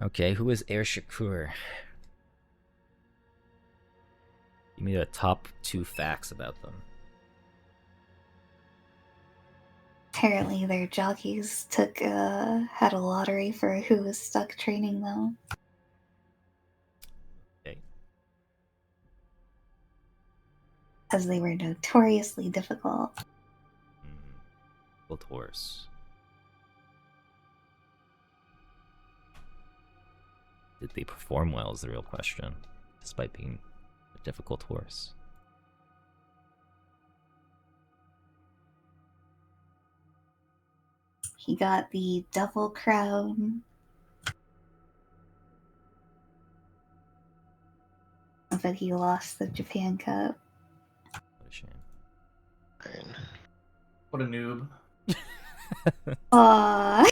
Okay, who is Air Shakur? Give me the top 2 facts about them. Apparently, their jockeys had a lottery for who was stuck training them. Okay. Because they were notoriously difficult. Difficult horse. Did they perform well is the real question, despite being a difficult horse. He got the double crown. But he lost the Japan Cup. What a shame. What a noob. Aww.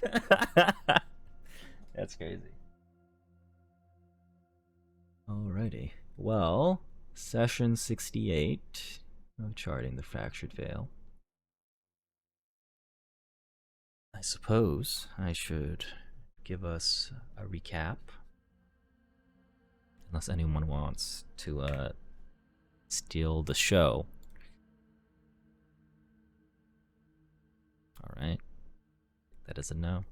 That's crazy. Alrighty. Well, session 68 of Charting the Fractured Veil. I suppose I should give us a recap. Unless anyone wants to steal the show. Alright. That is a no.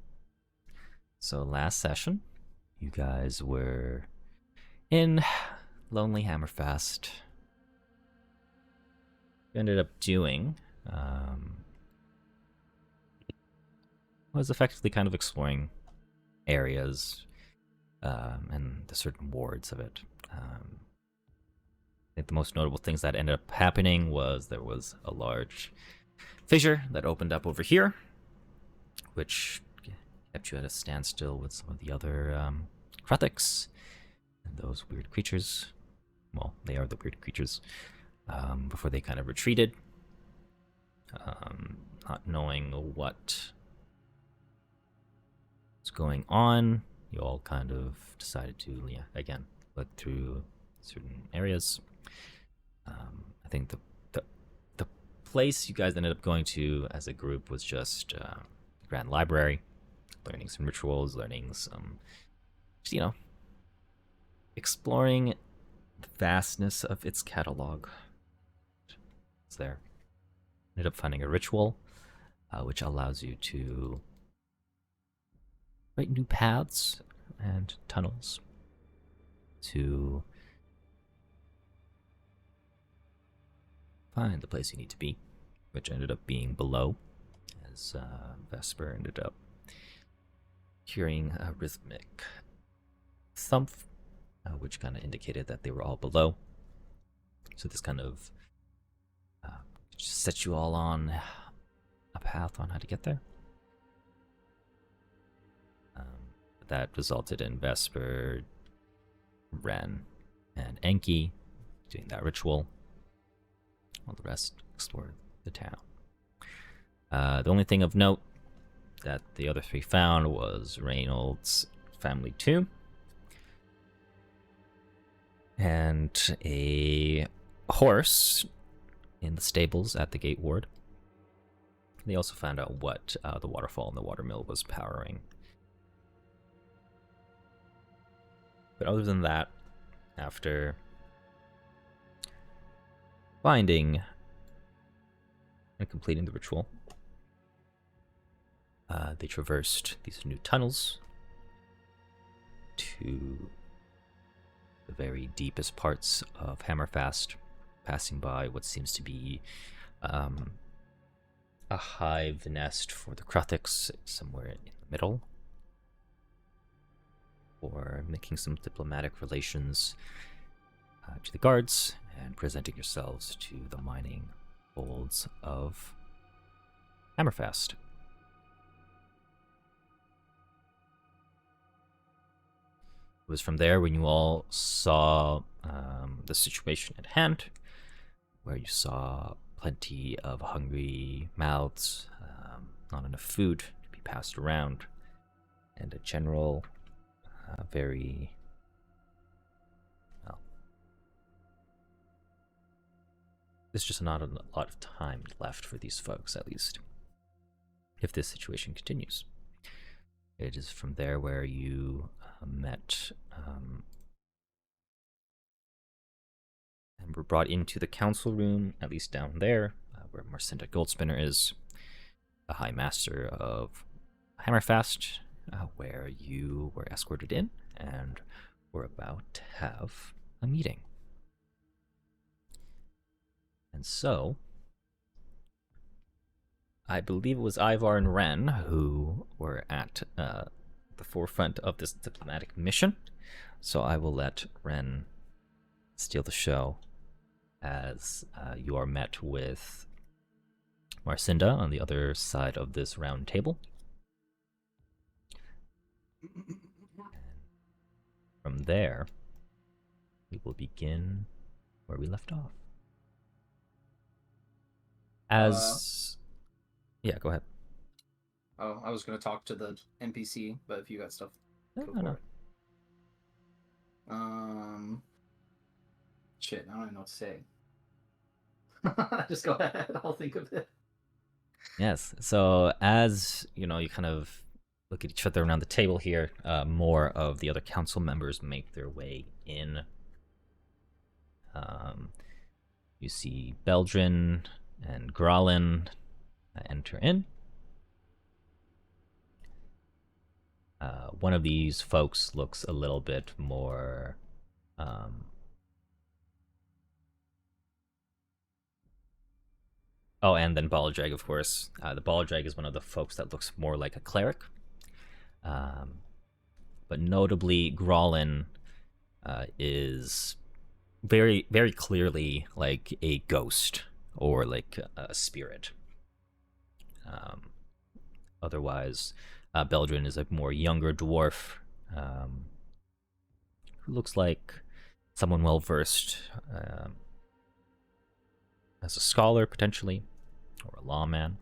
So last session, you guys were in Lonely Hammerfast. You ended up doing was effectively kind of exploring areas and the certain wards of it. I think the most notable things that ended up happening was there was a large fissure that opened up over here, which kept you at a standstill with some of the other Kruthiks and those weird creatures. Well, they are the weird creatures. Before they kind of retreated, not knowing what was going on, you all kind of decided to, again, look through certain areas. I think the place you guys ended up going to as a group was just the Grand Library, learning some rituals, learning some, just, exploring the vastness of its catalog. It's there. Ended up finding a ritual, which allows you to write new paths and tunnels to find the place you need to be, which ended up being below, as Vesper ended up hearing a rhythmic thump, which kind of indicated that they were all below. So this kind of just set you all on a path on how to get there. That resulted in Vesper, Ren, and Enki doing that ritual, while the rest explored the town. The only thing of note that the other 3 found was Reynolds' family 2 and a horse in the stables at the gate ward. They also found out what the waterfall and the watermill was powering. But other than that, after finding and completing the ritual, they traversed these new tunnels to the very deepest parts of Hammerfast, passing by what seems to be a hive nest for the Kruthiks somewhere in the middle, or making some diplomatic relations to the guards and presenting yourselves to the mining holds of Hammerfast. It was from there when you all saw the situation at hand, where you saw plenty of hungry mouths, not enough food to be passed around, and a general very, well, there's just not a lot of time left for these folks, at least, if this situation continues. It is from there where you met and were brought into the council room, at least down there, where Marcinda Goldspinner is, the High Master of Hammerfast, where you were escorted in and were about to have a meeting. And so, I believe it was Ivar and Ren who were at the forefront of this diplomatic mission. So I will let Ren steal the show as you are met with Marcinda on the other side of this round table. And from there, we will begin where we left off. Yeah, go ahead. Oh, I was going to talk to the NPC, but if you got stuff, No, go no, for no. it. Shit, I don't even know what to say. Just go ahead. I'll think of it. Yes. So as you kind of look at each other around the table here, more of the other council members make their way in. You see Beldrin and Gralin enter in. One of these folks looks a little bit more oh, and then Baldrag, of course. The Baldrag is one of the folks that looks more like a cleric. But notably, Gralin is very, very clearly like a ghost or like a spirit. Otherwise, Beldrin is a more younger dwarf who looks like someone well versed as a scholar, potentially, or a lawman.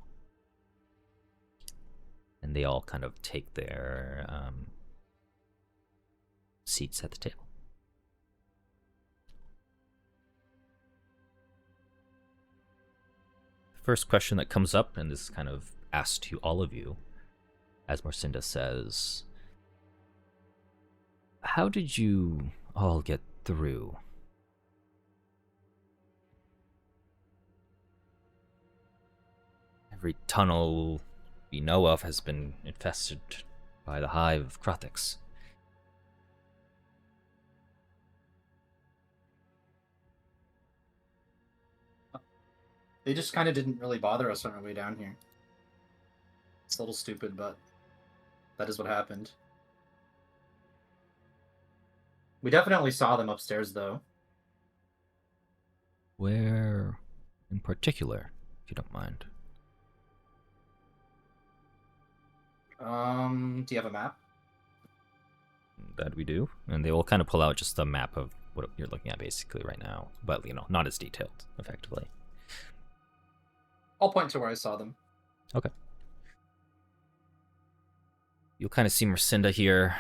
And they all kind of take their seats at the table. The first question that comes up, and this is kind of asked to all of you, as Marcinda says, how did you all get through? Every tunnel we know of has been infested by the hive of Krothiks. They just kind of didn't really bother us on our way down here. It's a little stupid, but that is what happened. We definitely saw them upstairs, though. Where in particular, if you don't mind? Do you have a map? That we do. And they will kind of pull out just the map of what you're looking at basically right now. But, not as detailed, effectively. I'll point to where I saw them. Okay. You'll kind of see Marcinda here,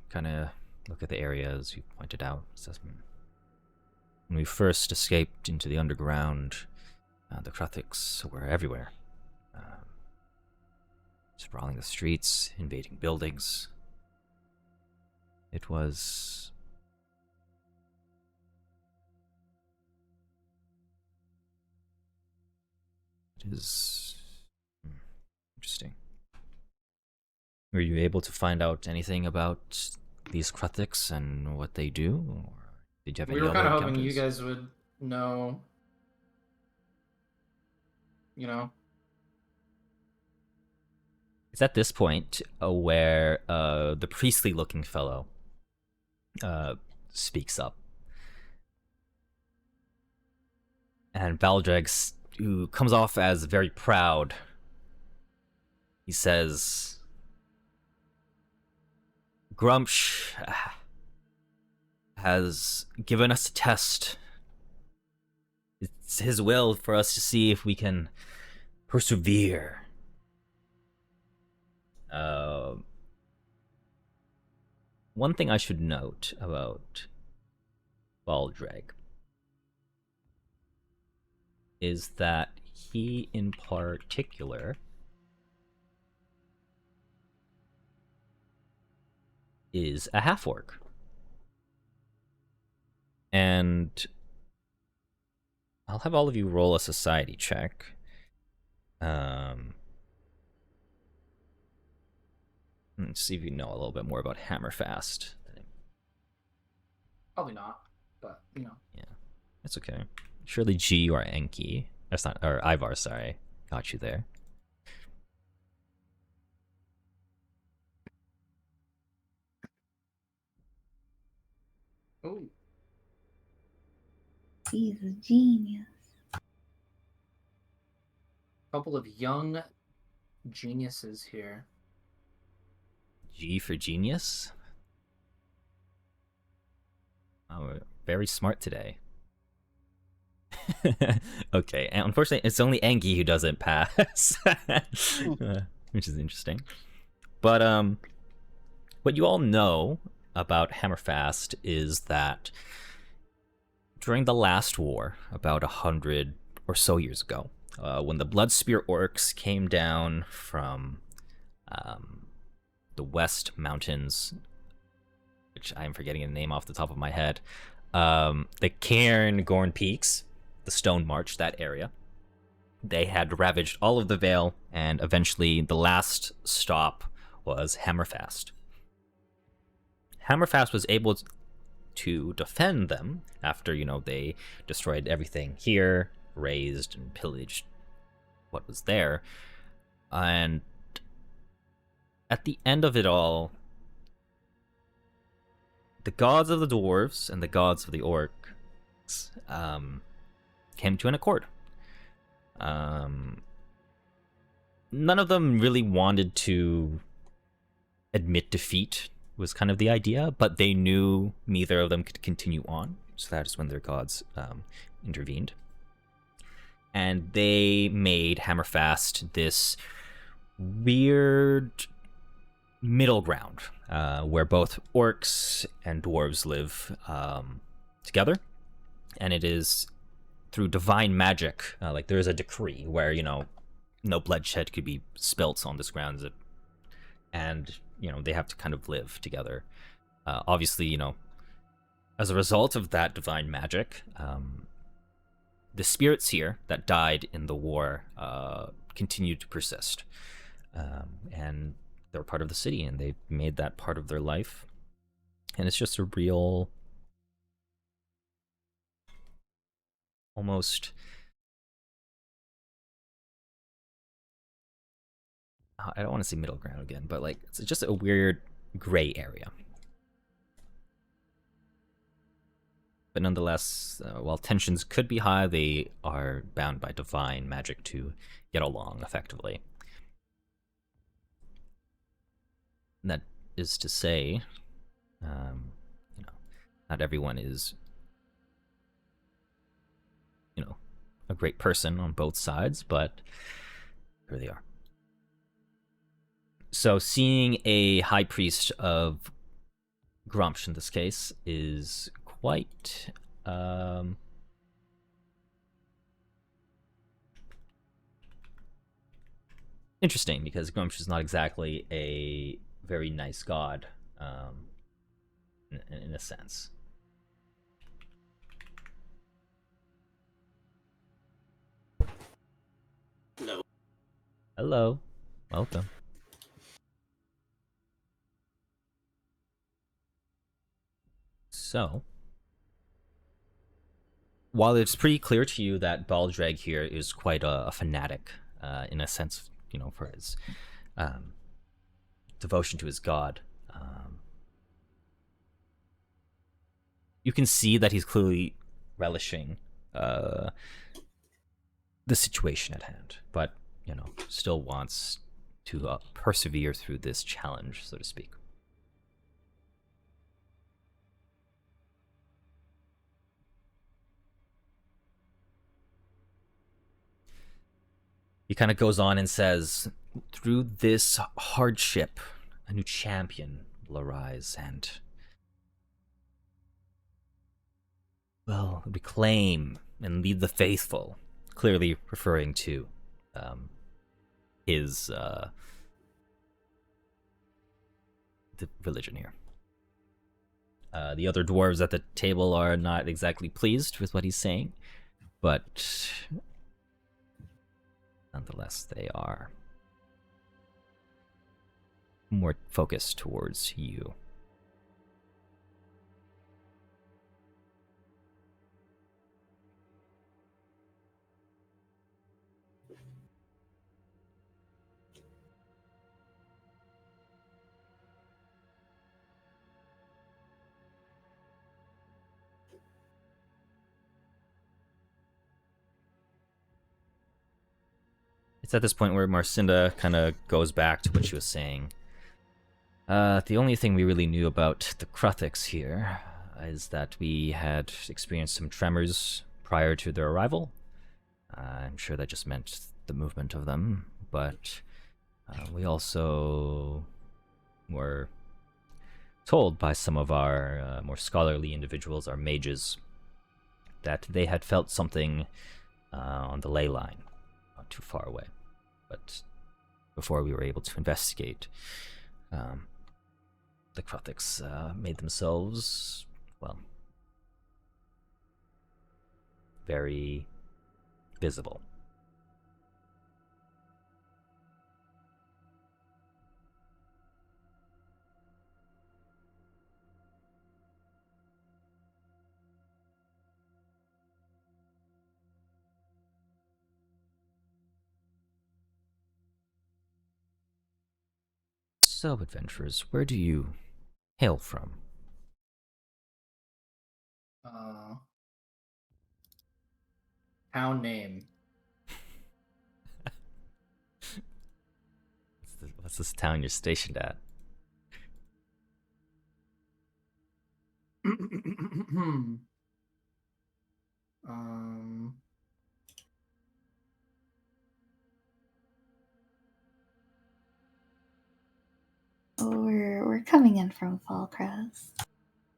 kind of look at the areas you pointed out. When we first escaped into the underground, the Krothiks were everywhere. Sprawling the streets, invading buildings. It was... It is... interesting. Were you able to find out anything about these Krothiks and what they do? Or did you have any We were other kind of hoping encounters? you guys would know, It's at this point where the priestly-looking fellow speaks up. And Baldrag, who comes off as very proud, he says, Grumsh has given us a test. It's his will for us to see if we can persevere. One thing I should note about Baldrag is that he, in particular, is a half-orc. And I'll have all of you roll a society check. Let's see if you know a little bit more about Hammerfast. Probably not, but you know. Yeah, that's okay. Surely G or Enki. That's not, or Ivar, sorry. Got you there. Oh, He's a genius. couple of young geniuses here. G for genius. Oh, we're very smart today. Okay, and unfortunately, it's only Enki who doesn't pass, which is interesting. But what you all know about Hammerfast is that during the last war, about 100 or so years ago, when the Bloodspear orcs came down from the West Mountains, which I am forgetting the name off the top of my head, the Cairngorn Peaks, the Stone March, that area, they had ravaged all of the Vale, and eventually the last stop was Hammerfast. Hammerfast was able to defend them after, they destroyed everything here, razed and pillaged what was there. And at the end of it all, the gods of the dwarves and the gods of the orcs came to an accord. None of them really wanted to admit defeat, was kind of the idea, but they knew neither of them could continue on, so that is when their gods intervened. And they made Hammerfast this weird middle ground where both orcs and dwarves live together, and it is through divine magic. Like, there is a decree where no bloodshed could be spilt on this ground, and they have to kind of live together. Obviously, as a result of that divine magic, the spirits here that died in the war continued to persist, and they're part of the city, and they made that part of their life. And it's just a real, almost, I don't want to say middle ground again, but like, it's just a weird gray area. But nonetheless, while tensions could be high, they are bound by divine magic to get along effectively. And that is to say, not everyone is, a great person on both sides, but here they are. So seeing a high priest of Grumsh in this case is quite interesting, because Grumsh is not exactly a very nice god, in a sense. Hello. Hello. Welcome. So, while it's pretty clear to you that Baldrag here is quite a fanatic, in a sense, for his devotion to his god, you can see that he's clearly relishing the situation at hand, but still wants to persevere through this challenge, so to speak. He kind of goes on and says, through this hardship, a new champion will arise and, well, reclaim and lead the faithful, clearly referring to his the religion here. The other dwarves at the table are not exactly pleased with what he's saying, but nonetheless, they are more focused towards you. It's at this point where Marcinda kind of goes back to what she was saying. The only thing we really knew about the Kruthiks here is that we had experienced some tremors prior to their arrival. I'm sure that just meant the movement of them, but we also were told by some of our more scholarly individuals, our mages, that they had felt something on the ley line, not too far away. But before we were able to investigate, the Kruthiks made themselves, well, very visible. So, adventurers, where do you hail from? Town name. What's this town you're stationed at? We're coming in from Fallcrest.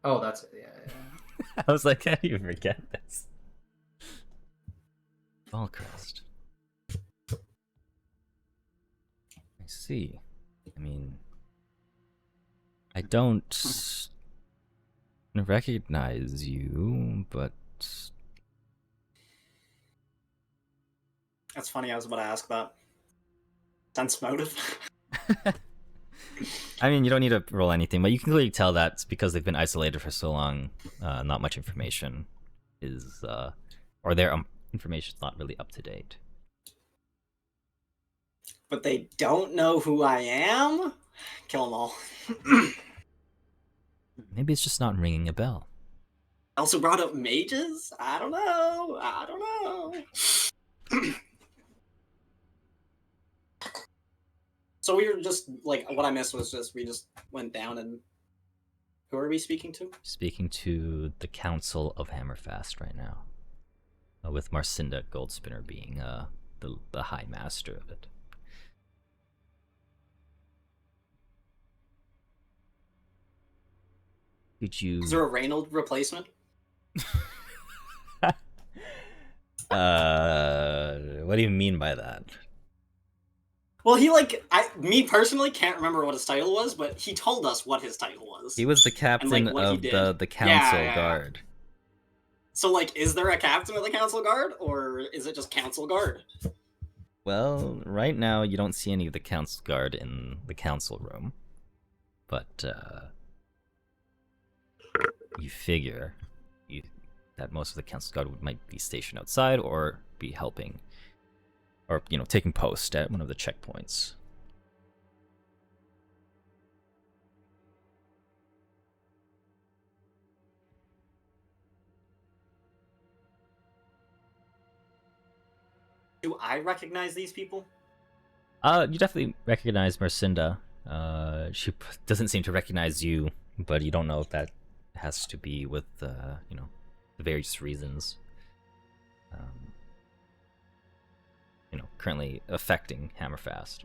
Oh, that's it. Yeah. I was like, how do you forget this? Valcrest. I see. I mean, I don't recognize you, but That's funny. I was about to ask that. Sense motive. I mean, you don't need to roll anything, but you can clearly tell that it's because they've been isolated for so long. Not much information is, or their information's not really up to date. But they don't know who I am? Kill them all. Maybe it's just not ringing a bell. I also brought up mages? I don't know. So we were just, like, what I missed was just, we just went down and... Who are we speaking to? Speaking to the Council of Hammerfast right now. With Marcinda Goldspinner being the High Master of it. Could you... Is there a Reynold replacement? What do you mean by that? Well, he, me personally can't remember what his title was, but he told us what his title was. He was the captain of the Council Guard. So, is there a captain of the Council Guard, or is it just Council Guard? Well, right now you don't see any of the Council Guard in the Council Room. But, you figure that most of the Council Guard might be stationed outside or be helping, or, taking post at one of the checkpoints. Do I recognize these people? You definitely recognize Marcinda. She doesn't seem to recognize you, but you don't know if that has to be with, the various reasons, currently affecting Hammerfast.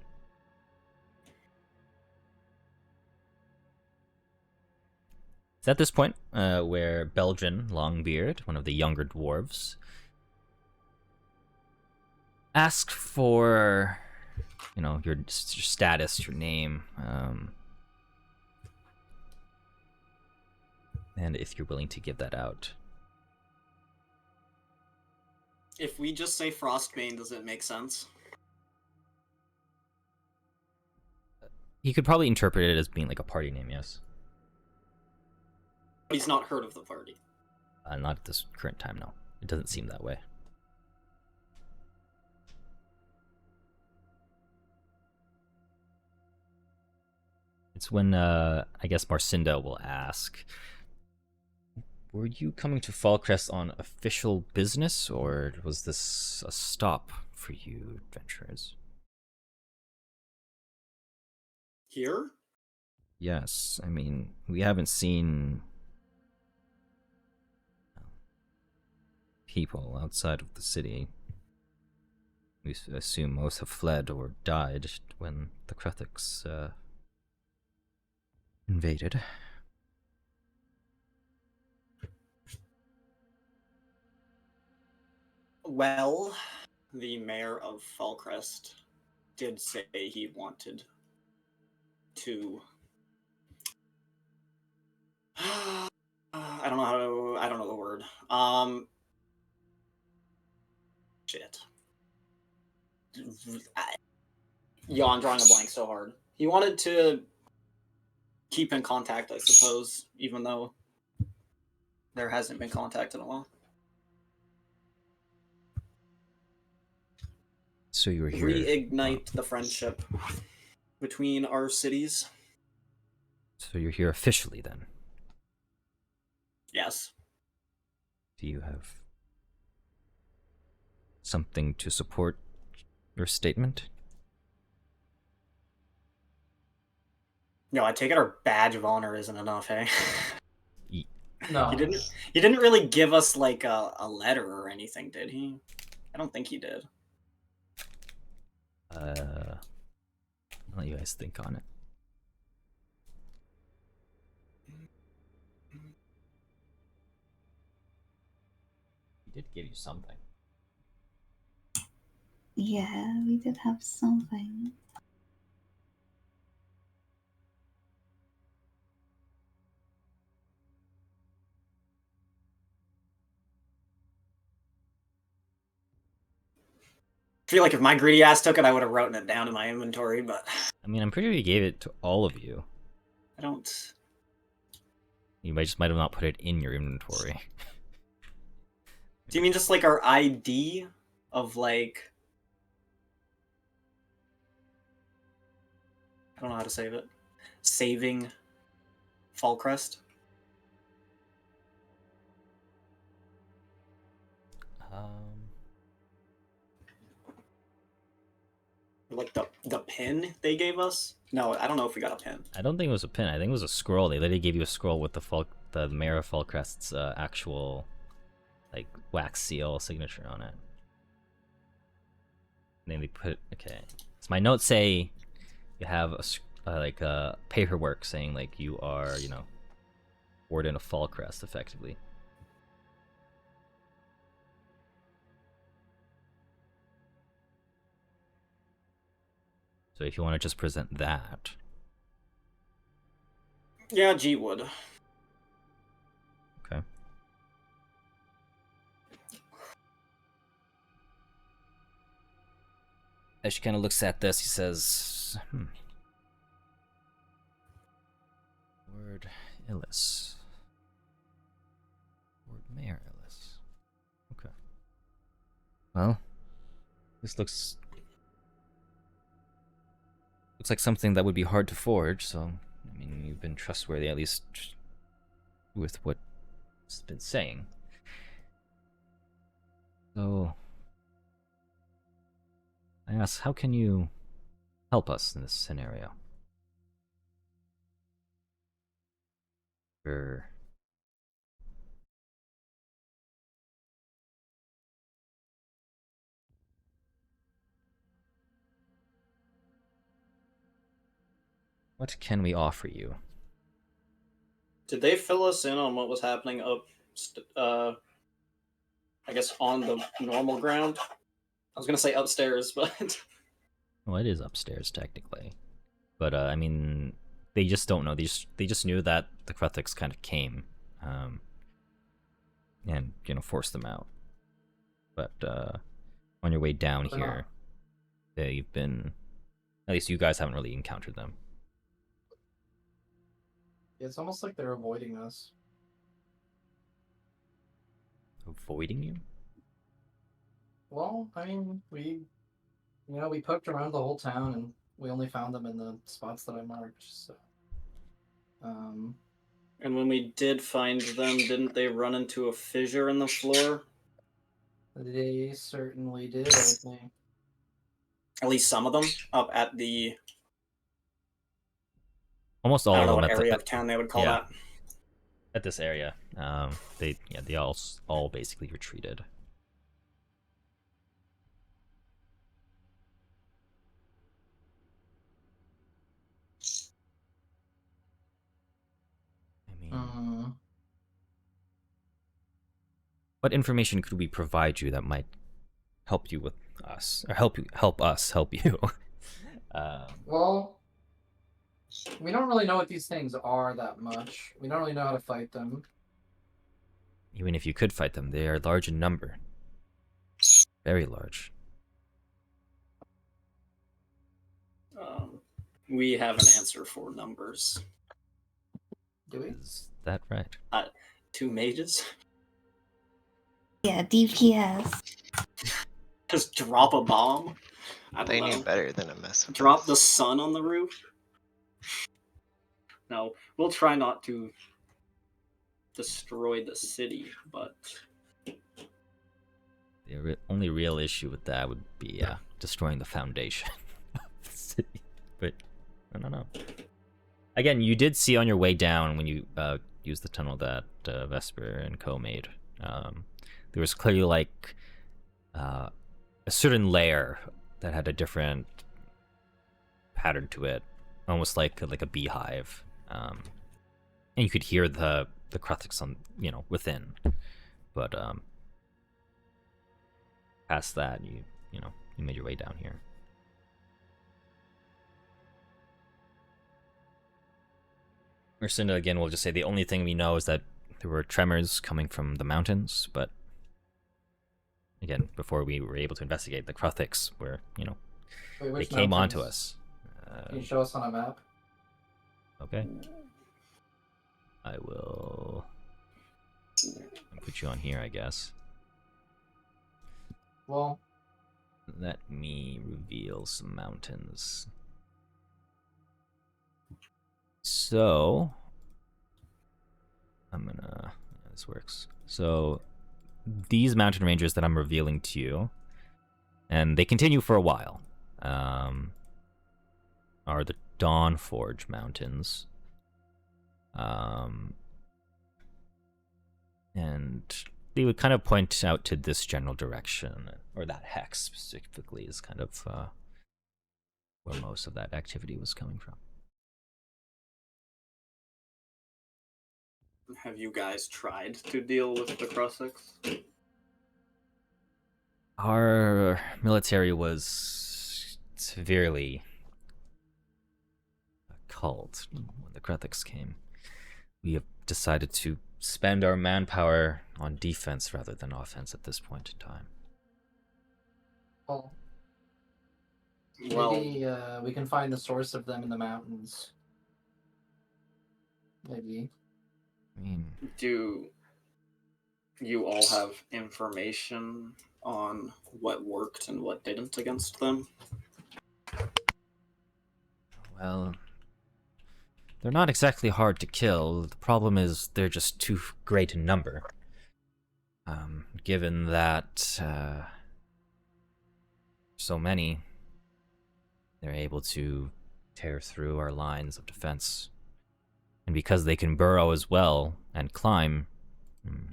It's at this point where Belgian Longbeard, one of the younger dwarves, ask for, your status, your name, and if you're willing to give that out. If we just say Frostbane, does it make sense? He could probably interpret it as being like a party name, yes. But he's not heard of the party. Not at this current time, no. It doesn't seem that way. It's when, I guess Marcinda will ask, were you coming to Fallcrest on official business, or was this a stop for you adventurers? Here? Yes, I mean, we haven't seen people outside of the city. We assume most have fled or died when the Krethiks invaded. Well, the mayor of Fallcrest did say he wanted to... I don't know the word. Shit. I'm drawing a blank so hard. He wanted to keep in contact, I suppose, even though there hasn't been contact in a while. So you were here. Reignite the friendship between our cities. So you're here officially then? Yes. Do you have something to support your statement? No, I take it our badge of honor isn't enough, hey? No. He didn't really give us like a letter or anything, did he? I don't think he did. I'll let you guys think on it. He did give you something. Yeah, we did have something. I feel like if my greedy ass took it, I would have written it down in my inventory, but I mean, I'm pretty sure he gave it to all of you. I don't... You might have not put it in your inventory. Do you mean just like our ID of like... I don't know how to save it. Saving Fallcrest? Like the pin they gave us? No, I don't know if we got a pin. I don't think it was a pin. I think it was a scroll. They literally gave you a scroll with the Mayor of Fallcrest's actual like wax seal signature on it. And then they put okay. So my notes say you have a paperwork saying like you are, you know, Warden of Fallcrest effectively. So if you want to just present that. Yeah, G would. Okay. As she kind of looks at this, he says, Word Illis. Word Mayor Illis. Okay. Well, this looks like something that would be hard to forge, so, I mean, you've been trustworthy, at least with what's been saying. So, I ask, how can you help us in this scenario? Sure. What can we offer you? Did they fill us in on what was happening up, I guess, on the normal ground? I was gonna say upstairs, but... Well, it is upstairs, technically. But, I mean, they just don't know. They just knew that the Krethiks kind of came and force them out. But on your way down They're here, they've been, at least you guys haven't really encountered them. It's almost like they're avoiding us. Avoiding you? Well, I mean, we poked around the whole town and we only found them in the spots that I marked. So, And when we did find them, didn't they run into a fissure in the floor? they certainly did, I think. At least some of them up at the Almost I all don't of know them what at area the, of town they would call yeah. that. At this area. They all basically retreated. I mean, what information could we provide you that might help you with us, or help us help you? Well, we don't really know what these things are that much. We don't really know how to fight them. Even if you could fight them, they are large in number. Very large. We have an answer for numbers. Do we? Is that right? 2 mages? Yeah, DPS. Just drop a bomb? I don't They know. knew better than to mess with Drop us. the sun on the roof? No, we'll try not to destroy the city, but The only real issue with that would be destroying the foundation of the city. But I don't know. Again, you did see on your way down when you used the tunnel that Vesper and Co made. There was clearly like a certain layer that had a different pattern to it, almost like a beehive. And you could hear the Kruthix on within, but past that, you made your way down here. Ursinda, again, will just say the only thing we know is that there were tremors coming from the mountains, but again, before we were able to investigate, the Kruthix were, Wait, they which came onto mountains? us. Can you show us on a map? Okay. I will put you on here, I guess. Well, Let me reveal some mountains. So, I'm gonna, this works. So, these mountain ranges that I'm revealing to you, and they continue for a while, are the Dawn Forge Mountains. And they would kind of point out to this general direction, or that hex specifically is kind of where most of that activity was coming from. have you guys tried to deal with the Kruthix? Our military was severely culled when the Kruthix came. We have decided to spend our manpower on defense rather than offense at this point in time. well, Well, maybe we can find the source of them in the mountains. Maybe. I mean, do you all have information on what worked and what didn't against them? well, they're not exactly hard to kill. The problem is they're just too great in number. Given that so many, they're able to tear through our lines of defense. And because they can burrow as well and climb,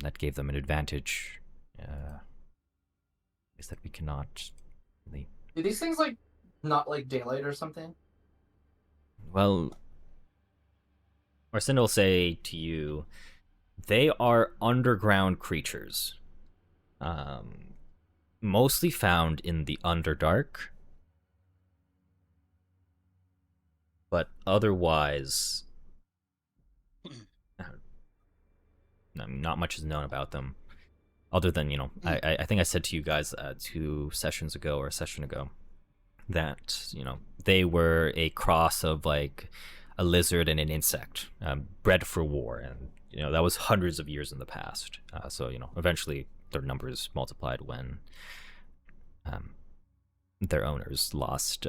that gave them an advantage. Is that we cannot really... Do these things not like daylight or something? Well, Arsene will say to you, they are underground creatures. Mostly found in the Underdark. But otherwise... not much is known about them, other than I think I said to you guys 2 sessions ago or a session ago that they were a cross of like a lizard and an insect, bred for war, and that was hundreds of years in the past. So eventually their numbers multiplied when their owners lost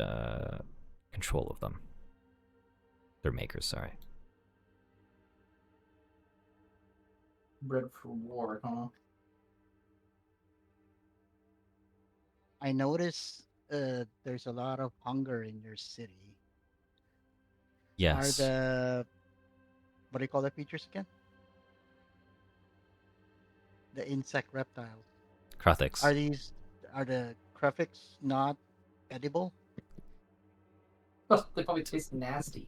control of them. Their makers, sorry. Bred for war, huh? I noticed there's a lot of hunger in your city. Are Yes. the what do you call the creatures again? The insect reptiles. Krothiks. Are the Krufix not edible? They probably taste nasty.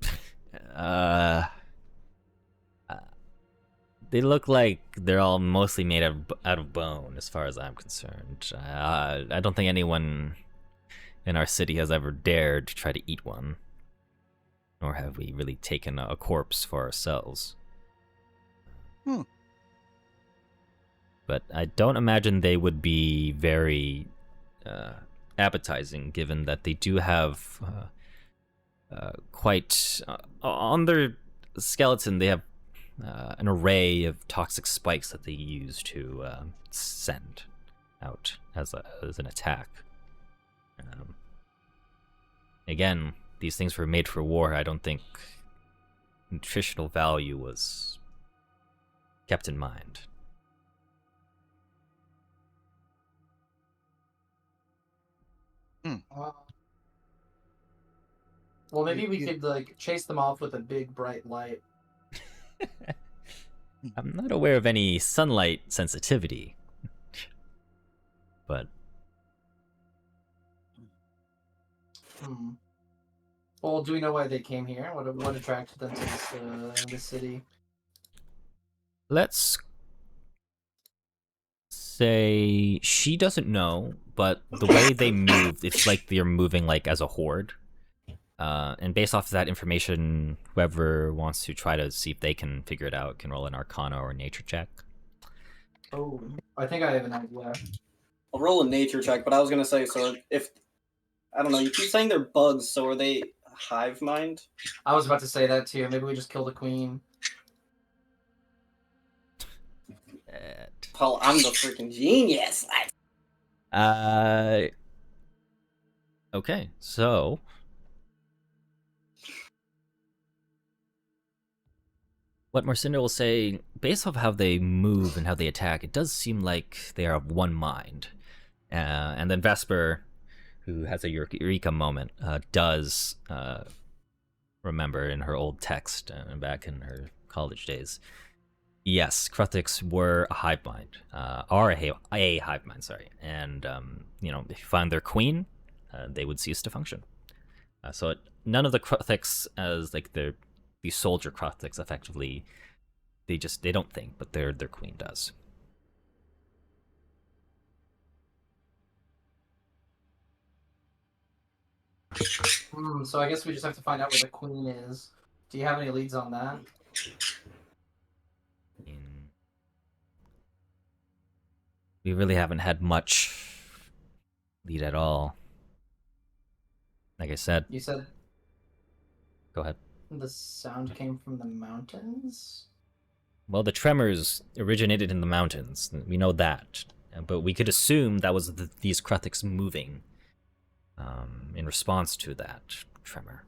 They look like they're all mostly made out of bone, as far as I'm concerned. I don't think anyone in our city has ever dared to try to eat one. Nor have we really taken a corpse for ourselves. But I don't imagine they would be very appetizing, given that they do have quite... on their skeleton, they have an array of toxic spikes that they use to send out as an attack. Again, these things were made for war. I don't think nutritional value was kept in mind. Well, maybe we could like chase them off with a big bright light. I'm not aware of any sunlight sensitivity, but Well, do we know why they came here? What attracted them to this city? let's say she doesn't know, but the way they moved, it's like they're moving like as a horde. And based off of that information, whoever wants to try to see if they can figure it out can roll an Arcana or a Nature check. Oh, I think I have an idea. I'll roll a nature check, but I was gonna say, so if I don't know, you keep saying they're bugs, so are they hive mind? I was about to say that too. Maybe we just kill the queen. Paul, I'm the freaking genius. Okay, so what Marcinda will say, based off how they move and how they attack, it does seem like they are of one mind. And then Vesper, who has a Eureka moment, does remember in her old text back in her college days. Yes, Kruthiks were a hive mind, are a hive mind, sorry. And, if you find their queen, they would cease to function. So none of the Kruthiks, as like the soldier Kruthiks, effectively, they don't think, but their queen does. So I guess we just have to find out where the queen is. Do you have any leads on that? We really haven't had much lead at all. Like I said. You said Go ahead. the sound came from the mountains? Well, the tremors originated in the mountains. We know that. But we could assume that was these Kruthiks moving in response to that tremor.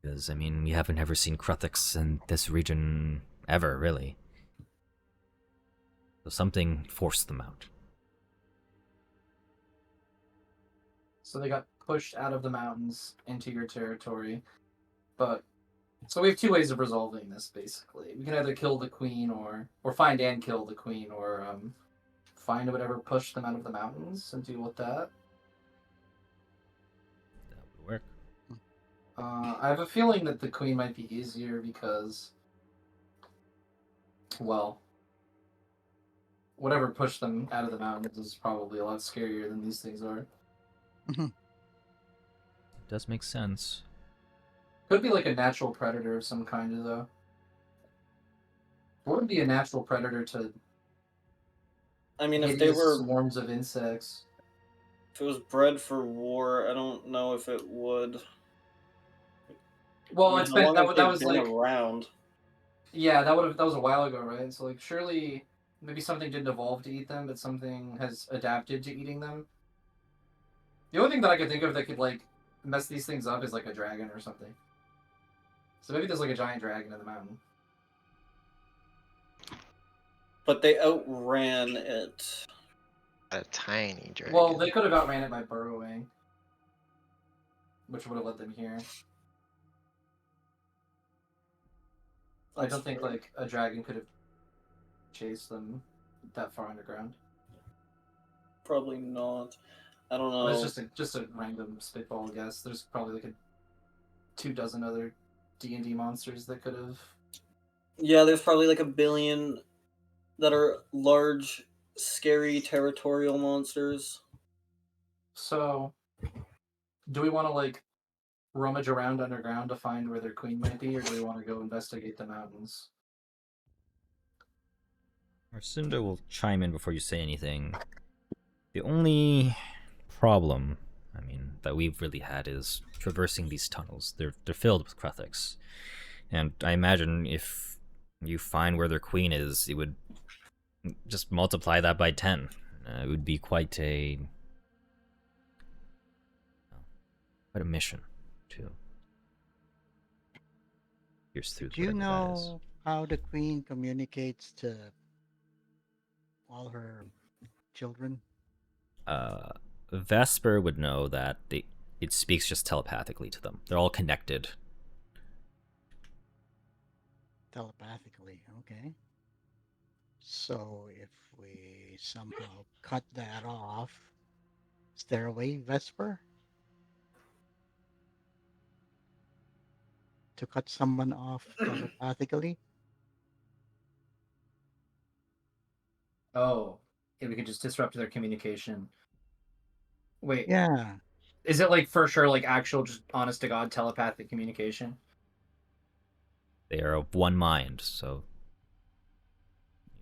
Because, we haven't ever seen Kruthiks in this region ever, really. So something forced them out. So they got pushed out of the mountains into your territory. But so we have 2 ways of resolving this, basically. We can either kill the queen or find and kill the queen, or find whatever pushed them out of the mountains and deal with that. That would work. I have a feeling that the queen might be easier because, well, whatever pushed them out of the mountains is probably a lot scarier than these things are. It does make sense. Could be like a natural predator of some kind, though. What would be a natural predator to I mean, if they hideous were, swarms of insects? if it was bred for war, I don't know if it would. Well, I mean, it's how been long have that they was been like around? yeah, that was a while ago, right? So like surely maybe something didn't evolve to eat them, but something has adapted to eating them. The only thing that I could think of that could like mess these things up is like a dragon or something. So maybe there's like a giant dragon in the mountain. But they outran it. A tiny dragon. Well, they could have outran it by burrowing, which would have led them here. I That's don't think fair. like a dragon could have chased them that far underground. Probably not. I don't But know. it's just a random spitball guess. There's probably like 24 other D&D monsters that could have. Yeah, there's probably like a billion that are large, scary territorial monsters. So, do we want to like rummage around underground to find where their queen might be, or do we want to go investigate the mountains? Arcinda will chime in before you say anything. The only problem, I mean, that we've really had is traversing these tunnels. They're filled with Kruthiks. And I imagine if you find where their queen is, it would just multiply that by 10. It would be quite a mission to pierce through. Do you whatever that is. know how the queen communicates to all her children? Vesper would know that it speaks just telepathically to them. They're all connected. Telepathically, okay. So if we somehow cut that off, is there a way, Vesper? To cut someone off telepathically? Oh, yeah, we could just disrupt their communication. Wait, Yeah. is it like for sure like actual just honest to god telepathic communication? They are of one mind, so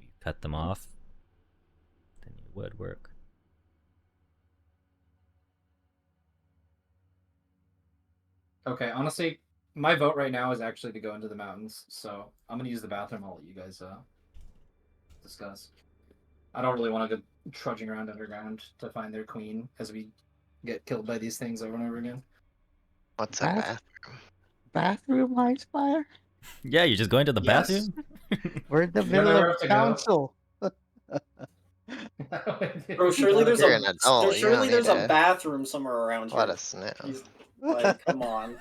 you cut them off, then it would work. Okay, honestly, my vote right now is actually to go into the mountains, so I'm gonna use the bathroom. I'll let you guys discuss. I don't really want to go trudging around underground to find their queen as we get killed by these things over and over again. What's a Bath- bathroom? Bathroom, Icefire? Yeah, you're just going to the Yes. bathroom? We're in the You don't middle know of where to go. council. Bro, surely there's You're a an adult, you surely don't there's need a to bathroom somewhere around let here. us know. He's like, come on.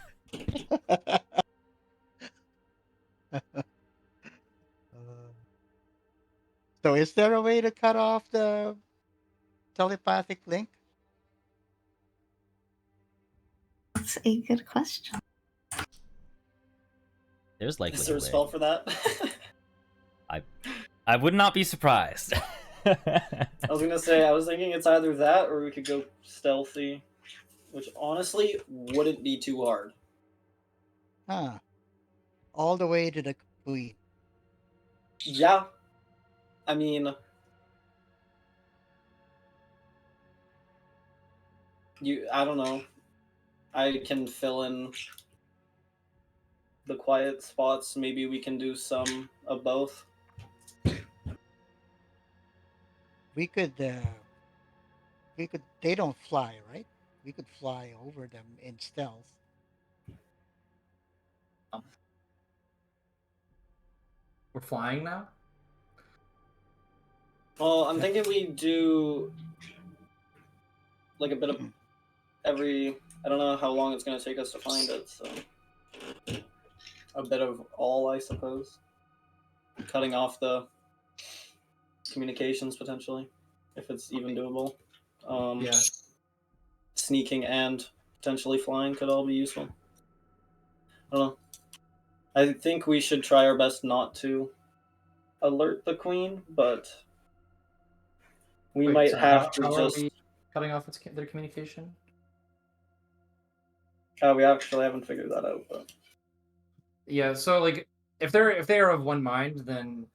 So is there a way to cut off the telepathic link? That's a good question. There's likely Is there a a way. spell for that? I would not be surprised. I was gonna say, I was thinking it's either that or we could go stealthy, which honestly wouldn't be too hard. Huh. All the way to the queen. Yeah. I mean, I don't know. I can fill in the quiet spots. Maybe we can do some of both. We could, they don't fly, right? We could fly over them in stealth. We're flying now? Well, I'm thinking we do like a bit of every. I don't know how long it's going to take us to find it, so a bit of all, I suppose. Cutting off the communications potentially, if it's even doable. Yeah. Sneaking and potentially flying could all be useful. I don't know. I think we should try our best not to alert the queen, but we Wait, might sorry, have to how just. are we cutting off their communication? We actually haven't figured that out, but Yeah, so like if they are of one mind, then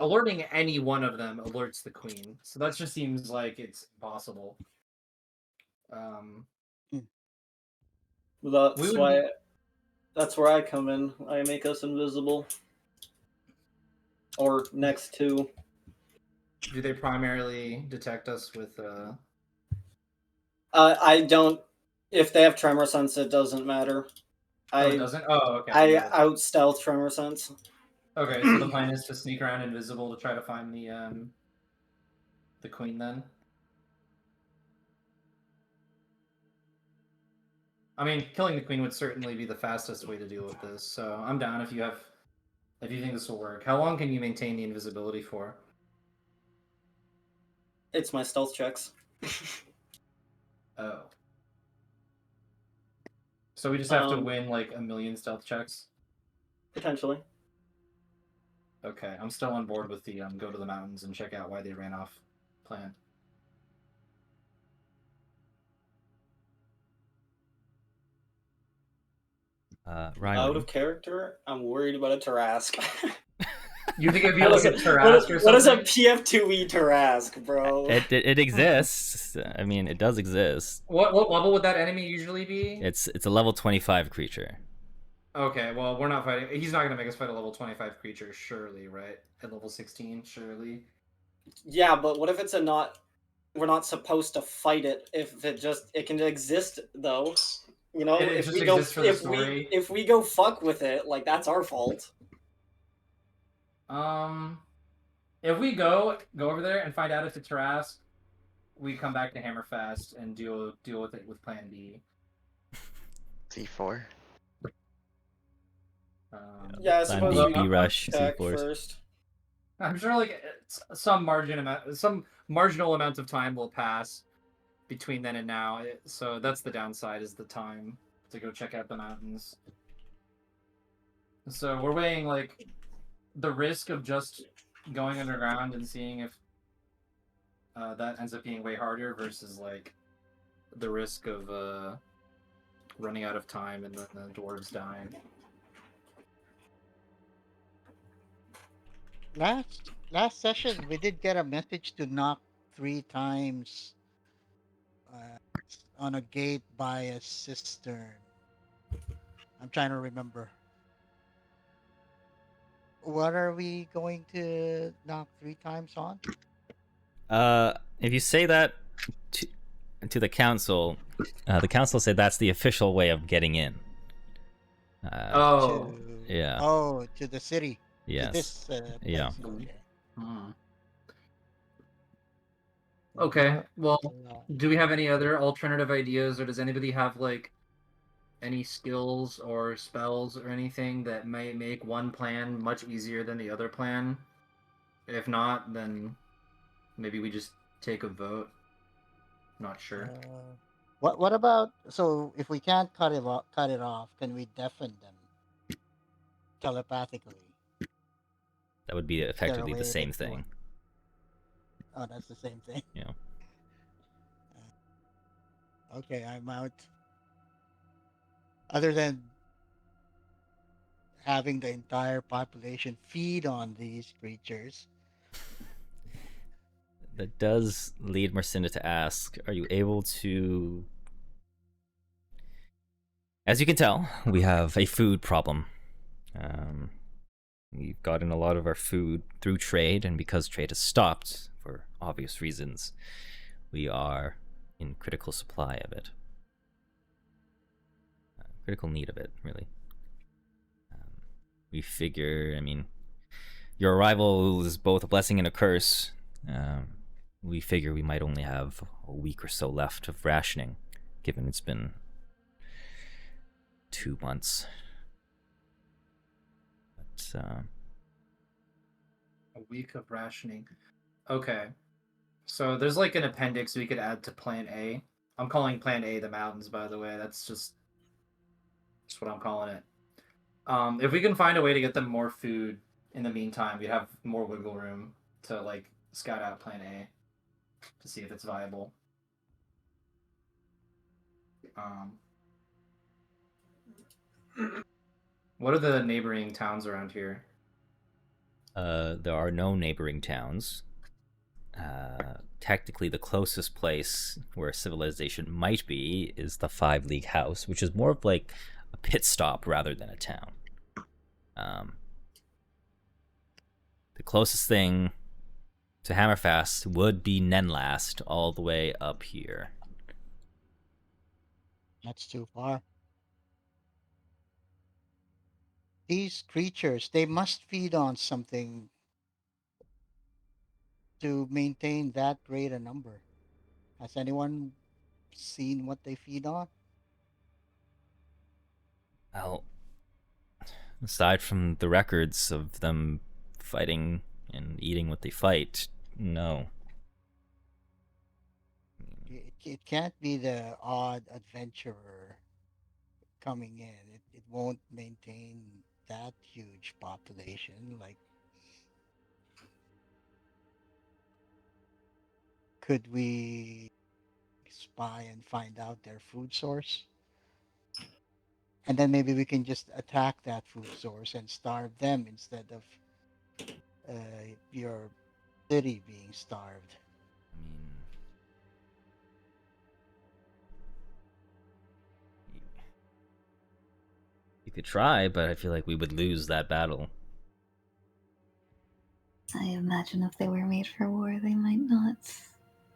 alerting any one of them alerts the queen. So that just seems like it's impossible. That's We would why. be- That's where I come in. I make us invisible, or next to. Do they primarily detect us with I don't. If they have tremor sense, it doesn't matter. Oh, it I doesn't? Oh, okay. I Yeah. out stealth tremor sense. Okay, so the plan is to sneak around invisible to try to find the queen then? I mean, killing the queen would certainly be the fastest way to deal with this, so I'm down if you think this will work. How long can you maintain the invisibility for? It's my stealth checks. Oh. So we just have to win like 1,000,000 stealth checks? Potentially. Okay, I'm still on board with the go to the mountains and check out why they ran off plan. Rylan. Out of character, I'm worried about a Tarask. You think it'd be What like is a Tarask or what is a something? PF2E Tarask, bro? It exists. I mean, it does exist. What level would that enemy usually be? It's a level 25 creature. Okay, well, we're not fighting. He's not going to make us fight a level 25 creature, surely, right? At level 16, surely. Yeah, but what if it's a not? We're not supposed to fight it. If it can exist though. You know, It if just we go exists for the story. if we go fuck with it, like that's our fault. If we go over there and find out if it's Tarask, we come back to Hammerfast and deal with it with Plan B. C4. Yeah, I Plan suppose B, we B rush, check C4s. first. I'm sure like some marginal amount of time will pass between then and now. So that's the downside, is the time to go check out the mountains. So we're weighing like the risk of just going underground and seeing if that ends up being way harder versus like the risk of running out of time and then the dwarves dying. Last session we did get a message to knock 3 times on a gate by a cistern. I'm trying to remember. What are we going to knock 3 times on? If you say that to the council said that's the official way of getting in. Oh. Yeah. Oh, to the city. Yes. To this place. Yeah. Okay. Okay, well, do we have any other alternative ideas, or does anybody have like any skills or spells or anything that may make one plan much easier than the other plan? If not, then maybe we just take a vote. Not sure. What about, so if we can't cut it off, can we deafen them telepathically? That would be effectively the same that thing. Oh, that's the same thing. Yeah. Okay, I'm out. Other than having the entire population feed on these creatures. That does lead Marcinda to ask, are you able to... As you can tell, we have a food problem. We've gotten a lot of our food through trade, and because trade has stopped, for obvious reasons, we are in critical supply of it. Critical need of it, really. We figure, I mean, your arrival is both a blessing and a curse. We figure we might only have a week or so left of rationing, given it's been 2 months. But, A week of rationing. Okay. So there's like an appendix we could add to Plan A. I'm calling Plan A the mountains, by the way. That's just what I'm calling it. If we can find a way to get them more food in the meantime, we have more wiggle room to like scout out Plan A to see if it's viable. What are the neighboring towns around here? There are no neighboring towns. Technically, the closest place where civilization might be is the 5 League House, which is more of like a pit stop rather than a town. The closest thing to Hammerfast would be Nenlast, all the way up here. That's too far. These creatures, they must feed on something to maintain that great a number. Has anyone seen what they feed on? Well, aside from the records of them fighting and eating what they fight, no. It can't be the odd adventurer coming in. It won't maintain that huge population. Like, could we spy and find out their food source? And then maybe we can just attack that food source and starve them instead of your city being starved. I mean, you could try, but I feel like we would lose that battle. I imagine if they were made for war, they might not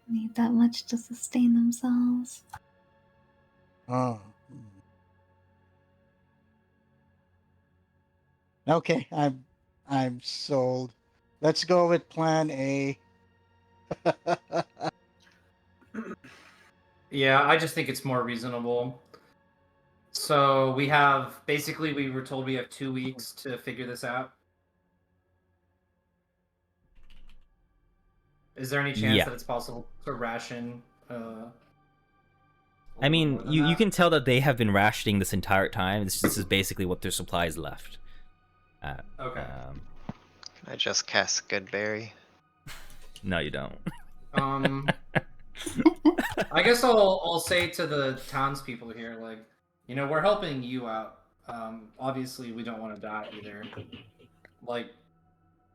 need that much to sustain themselves. Oh. Okay, I'm sold. Let's go with plan A. Yeah, I just think it's more reasonable. So we were told we have 2 weeks to figure this out. Is there any chance Yeah. that it's possible to ration? I mean, you can tell that they have been rationing this entire time. This is basically what their supplies left. Okay. Can I just cast Goodberry? No, you don't. I guess I'll say to the townspeople here, like, you know, we're helping you out. Obviously, we don't want to die either. Like,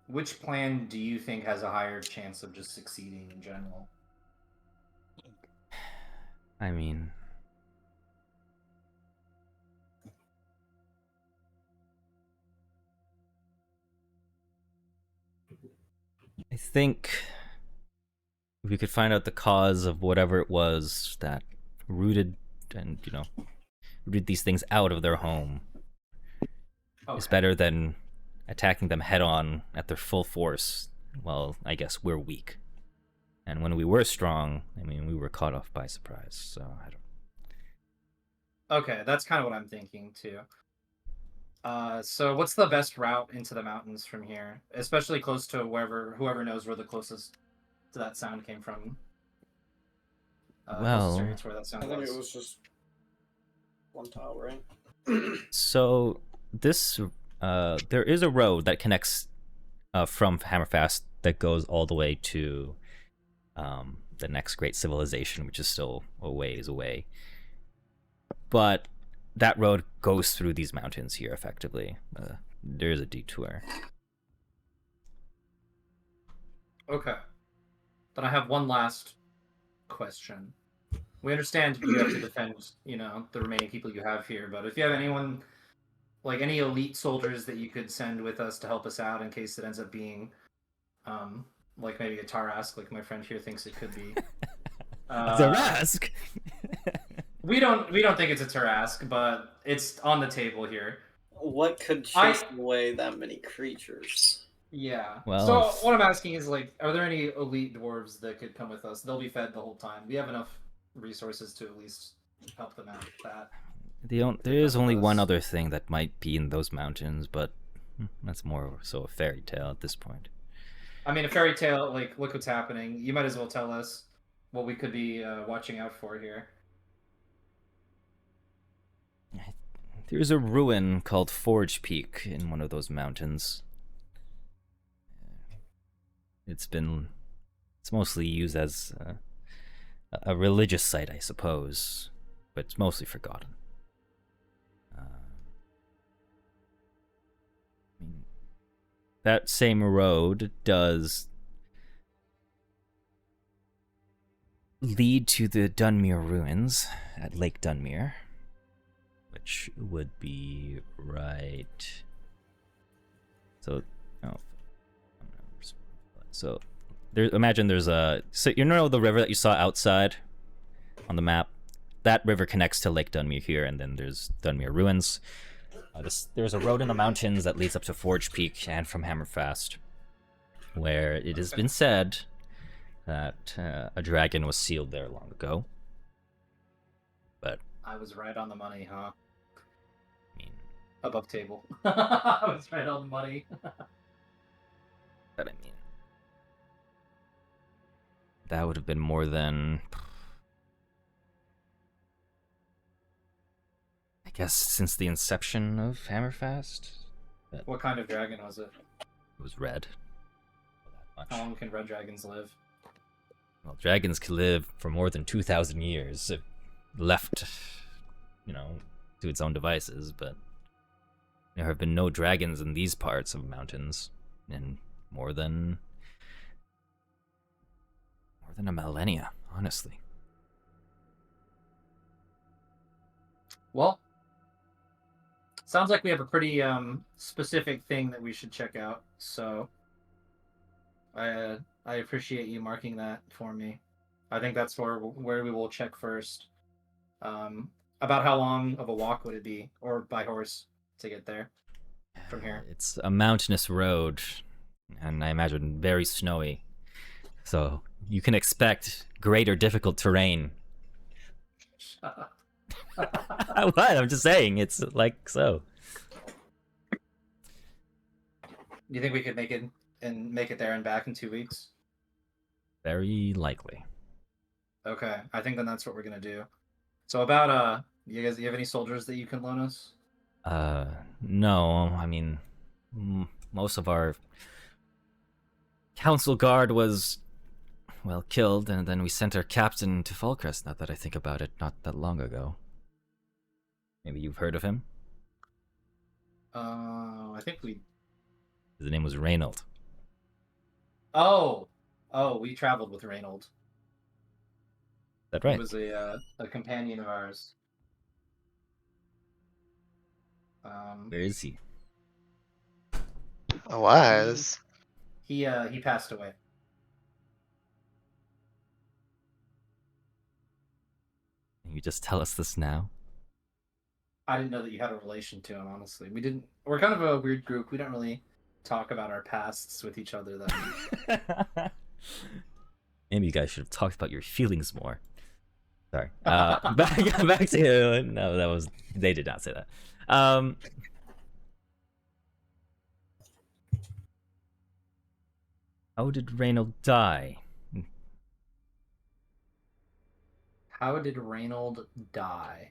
which plan do you think has a higher chance of just succeeding in general? I mean, I think if we could find out the cause of whatever it was that rooted these things out of their home, is better than attacking them head on at their full force. Well, I guess we're weak. And when we were strong, I mean, we were caught off by surprise, so I don't... Okay, that's kind of what I'm thinking too. So what's the best route into the mountains from here? Especially close to whoever knows where the closest to that sound came from. Well, closest area to where that sound I think was. it was just one tile, right? So this, there is a road that connects from Hammerfast that goes all the way to the next great civilization, which is still a ways away. But that road goes through these mountains here, effectively. There is a detour. Okay. Then I have one last question. We understand you have to defend, you know, the remaining people you have here, but if you have anyone, like any elite soldiers that you could send with us to help us out in case it ends up being, like maybe a Tarask, like my friend here thinks it could be. Tarask? We don't think it's a Tarask, but it's on the table here. What could chase away that many creatures? Yeah. Well, so what I'm asking is, like, are there any elite dwarves that could come with us? They'll be fed the whole time. We have enough resources to at least help them out with that. There is only one other thing that might be in those mountains, but that's more so a fairy tale at this point. I mean, a fairy tale, like, look what's happening. You might as well tell us what we could be watching out for here. There's a ruin called Forge Peak in one of those mountains. It's mostly used as a religious site, I suppose, but it's mostly forgotten. I mean, that same road does lead to the Dunmere ruins at Lake Dunmere, which would be right. So, oh, so there. Imagine there's a. So you know the river that you saw outside on the map. That river connects to Lake Dunmere here, and then there's Dunmere ruins. There's a road in the mountains that leads up to Forge Peak and from Hammerfast, where it has been said that a dragon was sealed there long ago. But I was right on the money, huh? I mean, Above table. I was right on the money. but I mean, that would have been more than, I guess, since the inception of Hammerfast. What kind of dragon was it? It was red. That How much. long can red dragons live? Well, dragons can live for more than 2,000 years if left, to its own devices, but there have been no dragons in these parts of mountains in more than a millennia, honestly. Well, sounds like we have a pretty specific thing that we should check out. So, I appreciate you marking that for me. I think that's where we will check first. About how long of a walk would it be, or by horse, to get there from here? It's a mountainous road, and I imagine very snowy. So you can expect great or difficult terrain. What? I'm just saying, it's like so. You think we could make it there and back in 2 weeks? Very likely. Okay, I think then that's what we're gonna do. So about you have any soldiers that you can loan us? No, I mean, most of our council guard was, well, killed, and then we sent our captain to Falcrest, now that I think about it, not that long ago. Maybe you've heard of him? I think we. His name was Reynold. Oh, we traveled with Reynold. Is that right? He was a companion of ours. Where is he? I was. He passed away. Can you just tell us this now? I didn't know that you had a relation to him. Honestly, we didn't. We're kind of a weird group. We don't really talk about our pasts with each other that much. Maybe you guys should have talked about your feelings more. Sorry. Back to no, they did not say that. How did Reynold die? How did Reynold die?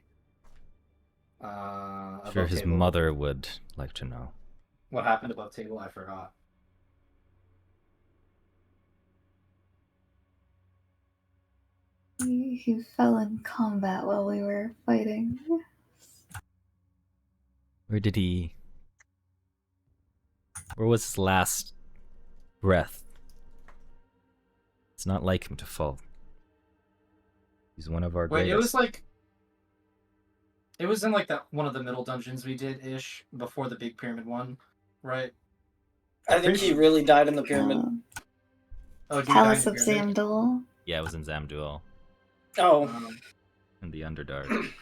I'm sure Above his table. mother would like to know. What happened above table? I forgot. He fell in combat while we were fighting. Where was his last breath? It's not like him to fall. He's one of our Wait, greatest. it was in like that one of the middle dungeons we did ish before the big pyramid one, right? I think he really died in the pyramid. Oh, did he die Palace in of the pyramid? Zamdul. Yeah, it was in Zamduel Oh, in the Underdark.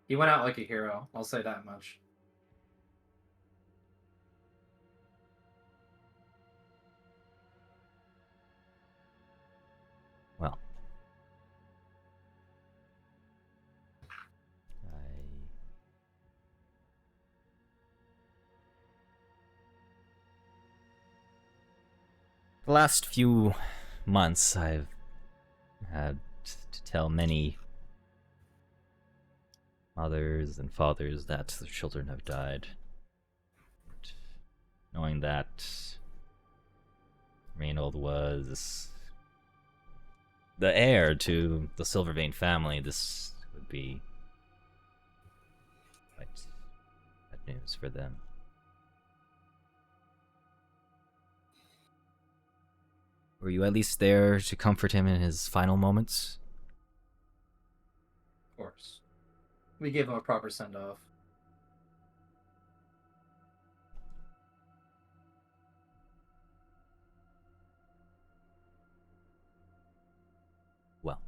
He went out like a hero. I'll say that much. Well, the last few months, I've had to tell many mothers and fathers that their children have died. And knowing that Reynold was the heir to the Silvervein family, this would be quite bad news for them. Were you at least there to comfort him in his final moments? Of course. We gave him a proper send off. Well,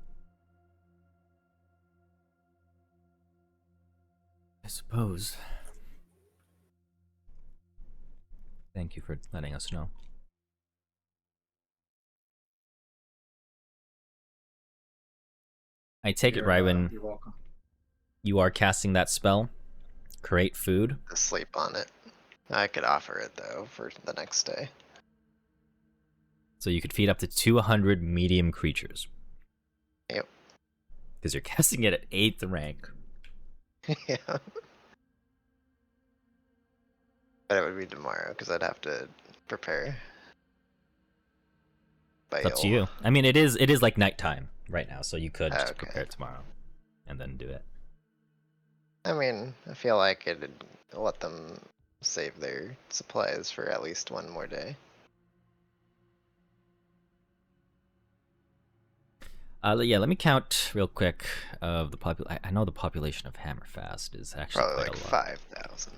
I suppose. Thank you for letting us know. I take it right when You're welcome. you are casting that spell, create food. To sleep on it. I could offer it though for the next day. So you could feed up to 200 medium creatures. Yep. Because you're casting it at 8th rank. Yeah. But it would be tomorrow because I'd have to prepare. It's up to you. I mean, it is like nighttime right now, so you could just prepare it tomorrow and then do it. I mean, I feel like it'd let them save their supplies for at least one more day. Yeah, let me count real quick of the I know the population of Hammerfast is actually Probably quite like a lot. 5,000.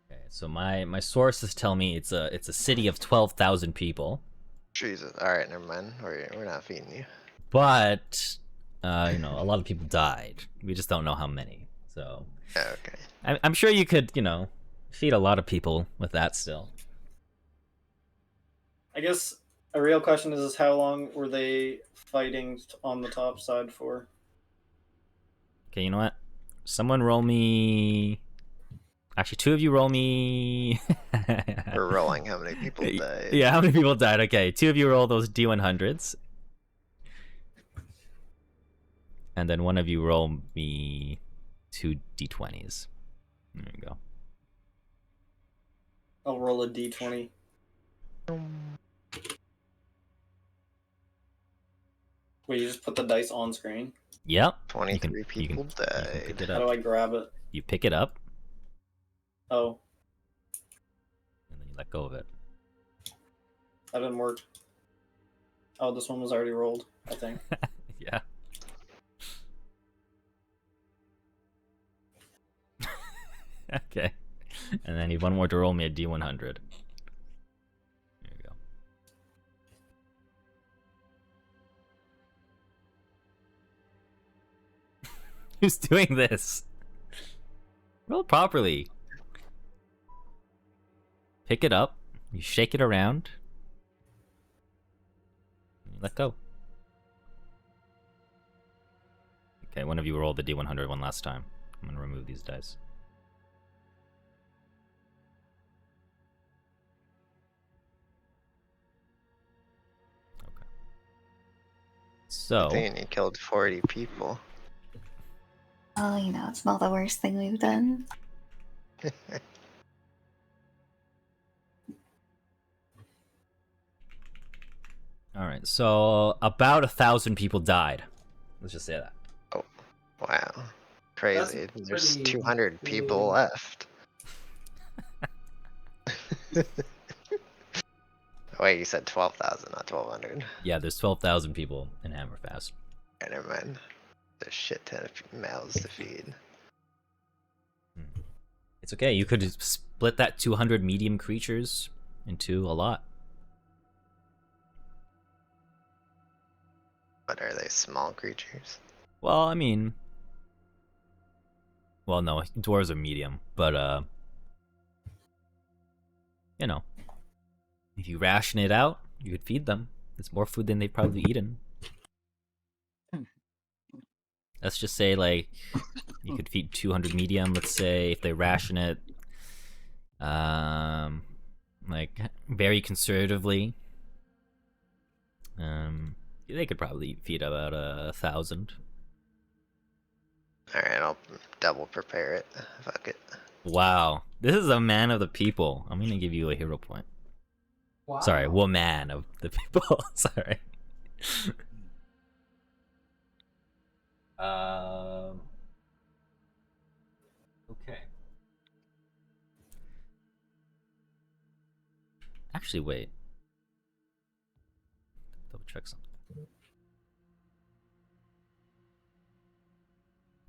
Okay, so my sources tell me it's a city of 12,000 people. Jesus. Alright, never mind. We're not feeding you. But you know, a lot of people died. We just don't know how many. So Okay. I'm sure you could, you know, feed a lot of people with that still. I guess a real question is how long were they fighting on the top side for? Okay, you know what? Someone roll me. Actually, two of you roll me. We're rolling how many people died. Yeah, how many people died? Okay, two of you roll those D100s. And then one of you roll me 2 D20s. There you go. I'll roll a d20. Wait, you just put the dice on screen? Yep. 23 people died. Pick it How do up. I grab it? You pick it up, Oh, and then you let go of it. that didn't work. Oh, this one was already rolled, I think. Yeah. Okay. And then I need one more to roll me a D100. There you go. Who's doing this? Roll properly. Pick it up. You shake it around. And you let go. Okay, one of you roll the D100 one last time. I'm gonna remove these dice. Okay. So. Dang, you killed 40 people. Oh, you know, it's not the worst thing we've done. All right, so about 1,000 people died. Let's just say that. Oh, wow. Crazy. There's pretty 200 people big. left. Wait, you said 12,000, not 1,200. Yeah, there's 12,000 people in Hammerfast. Okay, never mind. There's a shit ton of mouths to feed. It's okay. You could split that 200 medium creatures into a lot. But are they small creatures? Well, I mean, well, no, dwarves are medium, but you know, if you ration it out, you could feed them. It's more food than they've probably eaten. Let's just say, like, you could feed 200 medium. Let's say if they ration it, like very conservatively, they could probably feed about 1,000. Alright, I'll double prepare it. Fuck it. Wow, this is a man of the people. I'm gonna give you a hero point. Wow. Sorry, woman of the people. Sorry. Okay. Actually, wait. Double check something.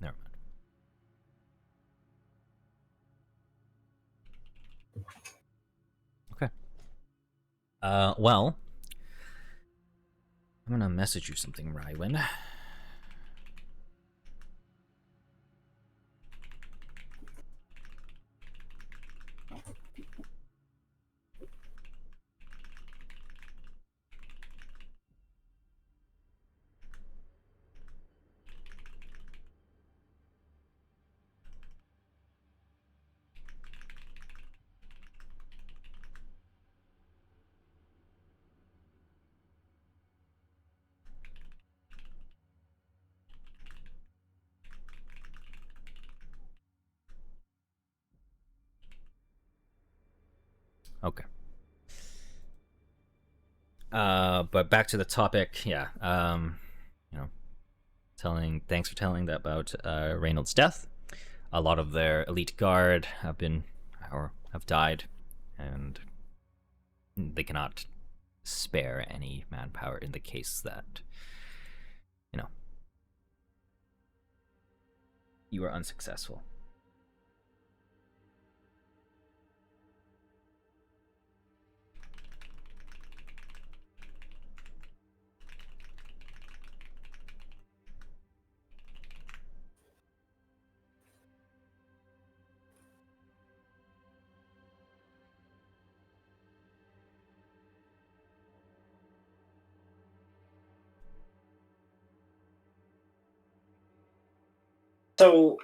Never mind. Okay. Well, I'm gonna message you something, Rywin. Okay. But back to the topic. Yeah. You know, thanks for telling that about Reynolds' death. A lot of their elite guard have been or have died, and they cannot spare any manpower in the case that, you know, you are unsuccessful. So,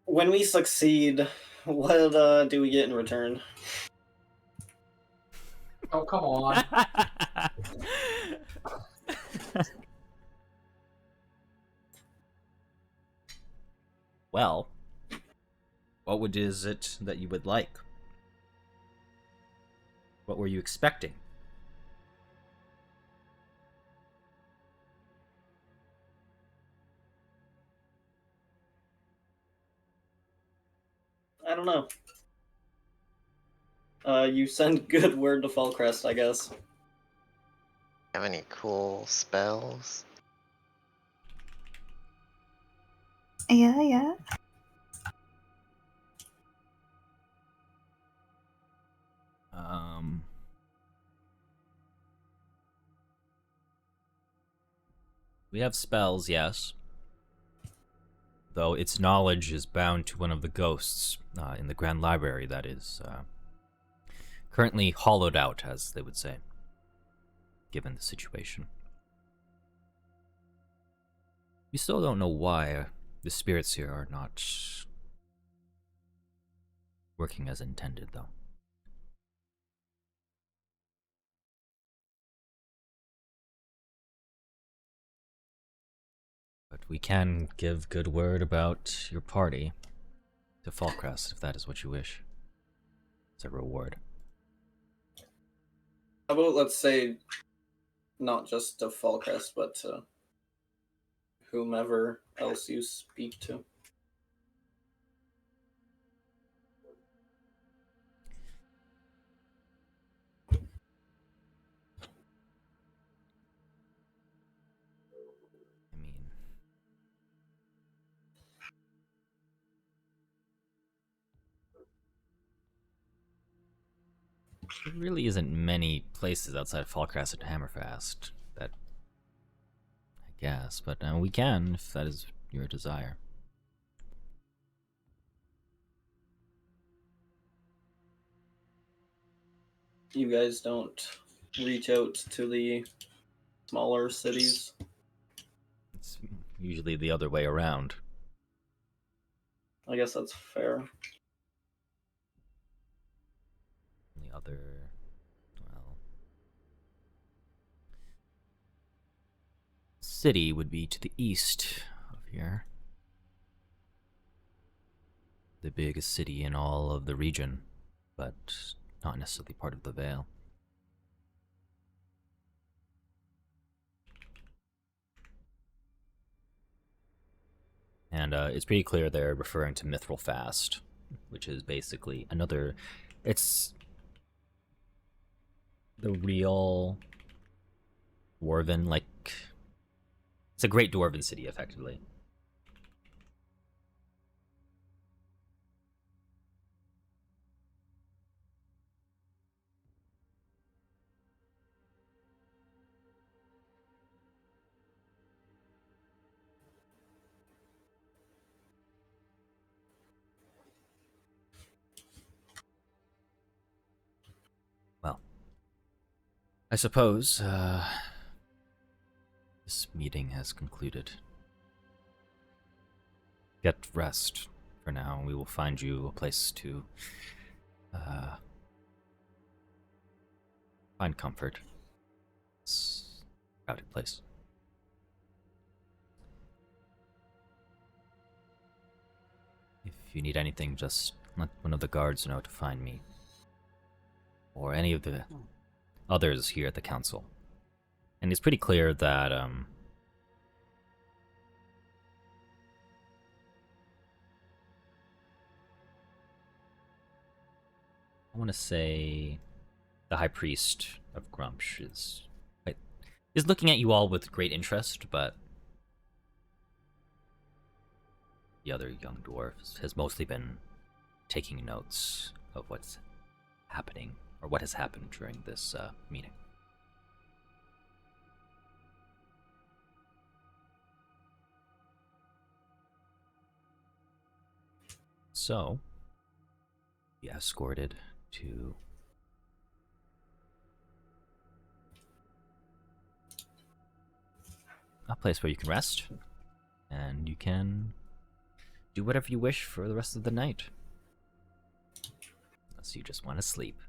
when we succeed, what do we get in return? Oh, come on. Well, what is it that you would like? What were you expecting? I don't know. You send good word to Fallcrest, I guess. Have any cool spells? Yeah, yeah. We have spells, yes. Though its knowledge is bound to one of the ghosts in the Grand Library that is currently hollowed out, as they would say, given the situation. We still don't know why the spirits here are not working as intended, though. But we can give good word about your party to Falkrast, if that is what you wish. As a reward. How about, let's say, not just to Fallcrest, but to whomever else you speak to? I mean, there really isn't many places outside of Falkrast and Hammerfast that I guess, but we can if that is your desire. You guys don't reach out to the smaller cities? It's usually the other way around. I guess that's fair. The other, well, city would be to the east of here. The biggest city in all of the region, but not necessarily part of the Vale. And it's pretty clear they're referring to Mithril Fast, which is basically another... It's the real dwarven, like... It's a great dwarven city, effectively. Well, I suppose this meeting has concluded. Get rest for now. We will find you a place to find comfort. It's a crowded place. If you need anything, just let one of the guards know to find me. Or any of the others here at the council. And it's pretty clear that, I want to say the High Priest of Grumsh is looking at you all with great interest, but the other young dwarf has mostly been taking notes of what's happening, or what has happened during this meeting. So, be escorted to a place where you can rest, and you can do whatever you wish for the rest of the night. Unless you just want to sleep.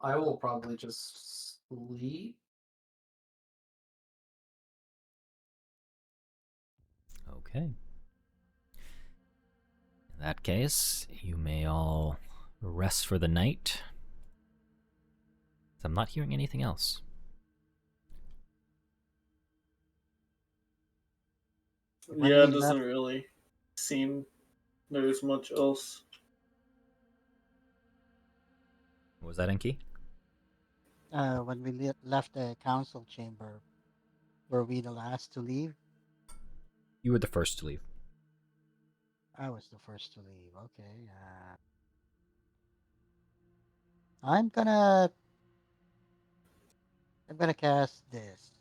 I will probably just sleep. Okay. In that case, you may all rest for the night. I'm not hearing anything else. When Yeah, it we doesn't left- really seem there's much else. What was that, Enki? When we left the council chamber, were we the last to leave? You were the first to leave. I was the first to leave. Okay. I'm gonna cast this.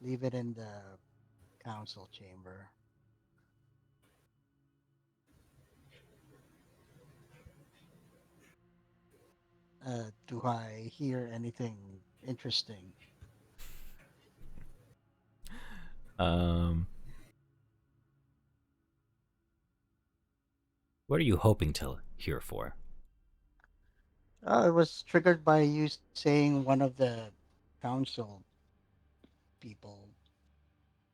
Leave it in the council chamber. Do I hear anything interesting? What are you hoping to hear for? It was triggered by you saying one of the council people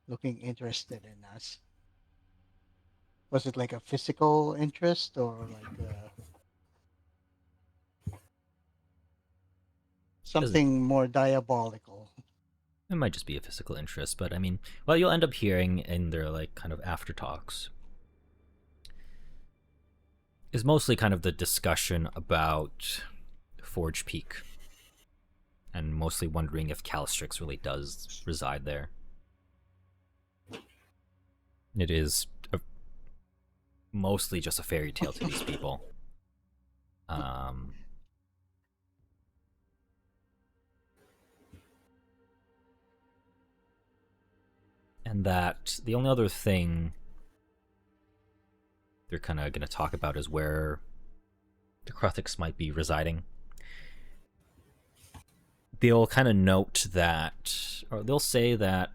looking interested in us. Was it like a physical interest or like something more diabolical? It might just be a physical interest, but I mean, well, you'll end up hearing in their, like, kind of after talks is mostly kind of the discussion about Forge Peak, and mostly wondering if Calistrix really does reside there. It is mostly just a fairy tale to these people. And that the only other thing they're kind of going to talk about is where the Kruthiks might be residing. They'll kind of note that, or they'll say that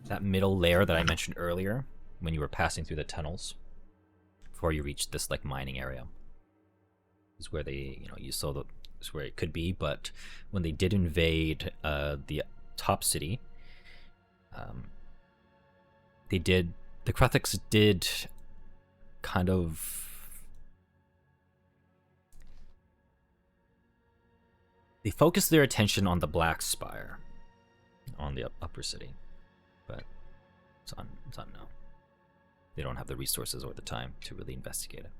that middle layer that I mentioned earlier, when you were passing through the tunnels, before you reached this, like, mining area, is where they, you saw the, is where it could be. But when they did invade the top city, the Kruthiks did kind of... They focus their attention on the Black Spire, on the upper city, but it's unknown. They don't have the resources or the time to really investigate it.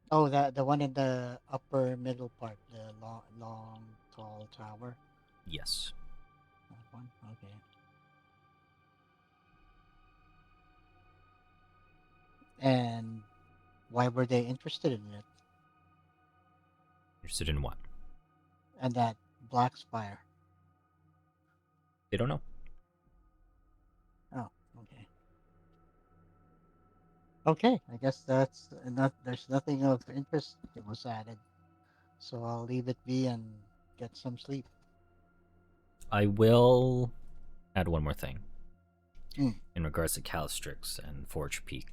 Oh, the one in the upper middle part, the long, tall tower. Yes. That one. Okay. And why were they interested in it? Interested in what? And that Black Spire. They don't know. Oh, okay. Okay, I guess that's not. There's nothing of interest that was added, so I'll leave it be and get some sleep. I will add one more thing. Mm. In regards to Calistrix and Forge Peak.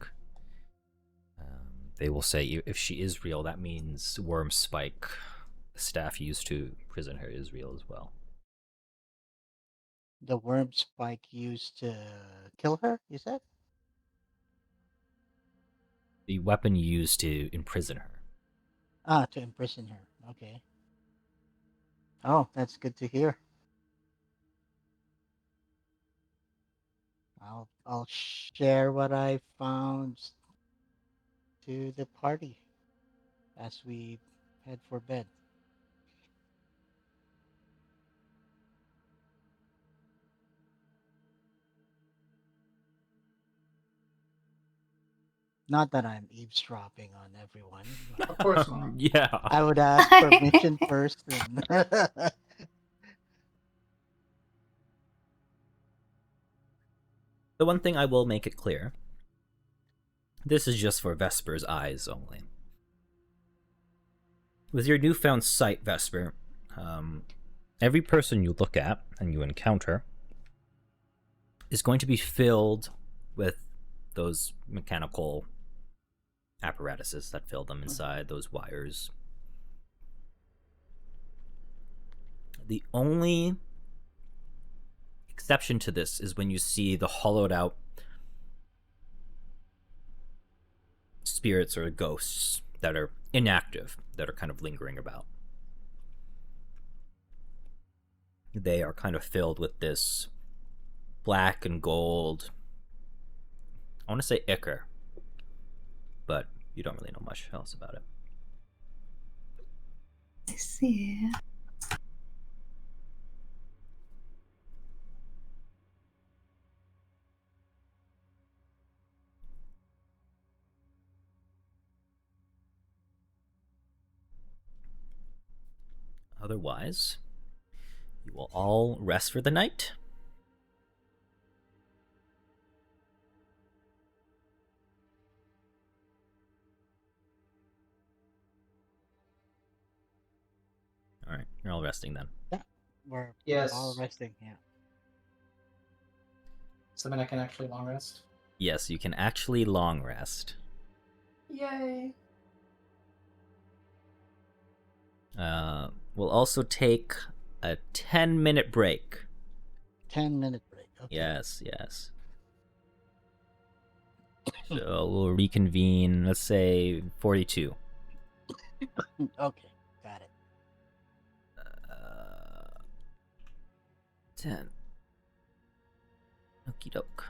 They will say if she is real, that means Worm Spike, the staff used to imprison her, is real as well. The worm spike used to kill her, you said? The weapon used to imprison her. Ah, to imprison her. Okay. Oh, that's good to hear. I'll share what I found to the party as we head for bed. Not that I'm eavesdropping on everyone. Of course not. Yeah. I would ask permission first. And The one thing I will make it clear, this is just for Vesper's eyes only. With your newfound sight, Vesper, every person you look at and you encounter is going to be filled with those mechanical apparatuses that fill them inside, those wires. The only exception to this is when you see the hollowed out spirits or ghosts that are inactive, that are kind of lingering about. They are kind of filled with this black and gold, I want to say ichor, but you don't really know much else about it. I see. Otherwise, you will all rest for the night. All right, you're all resting then. we're Yes. all resting. Yeah. So then I can actually long rest. Yes, you can actually long rest. Yay! We'll also take a 10-minute break. 10-minute break. Okay. Yes, yes. So we'll reconvene, let's say 42. Okay. Got it. 10. Okie doke.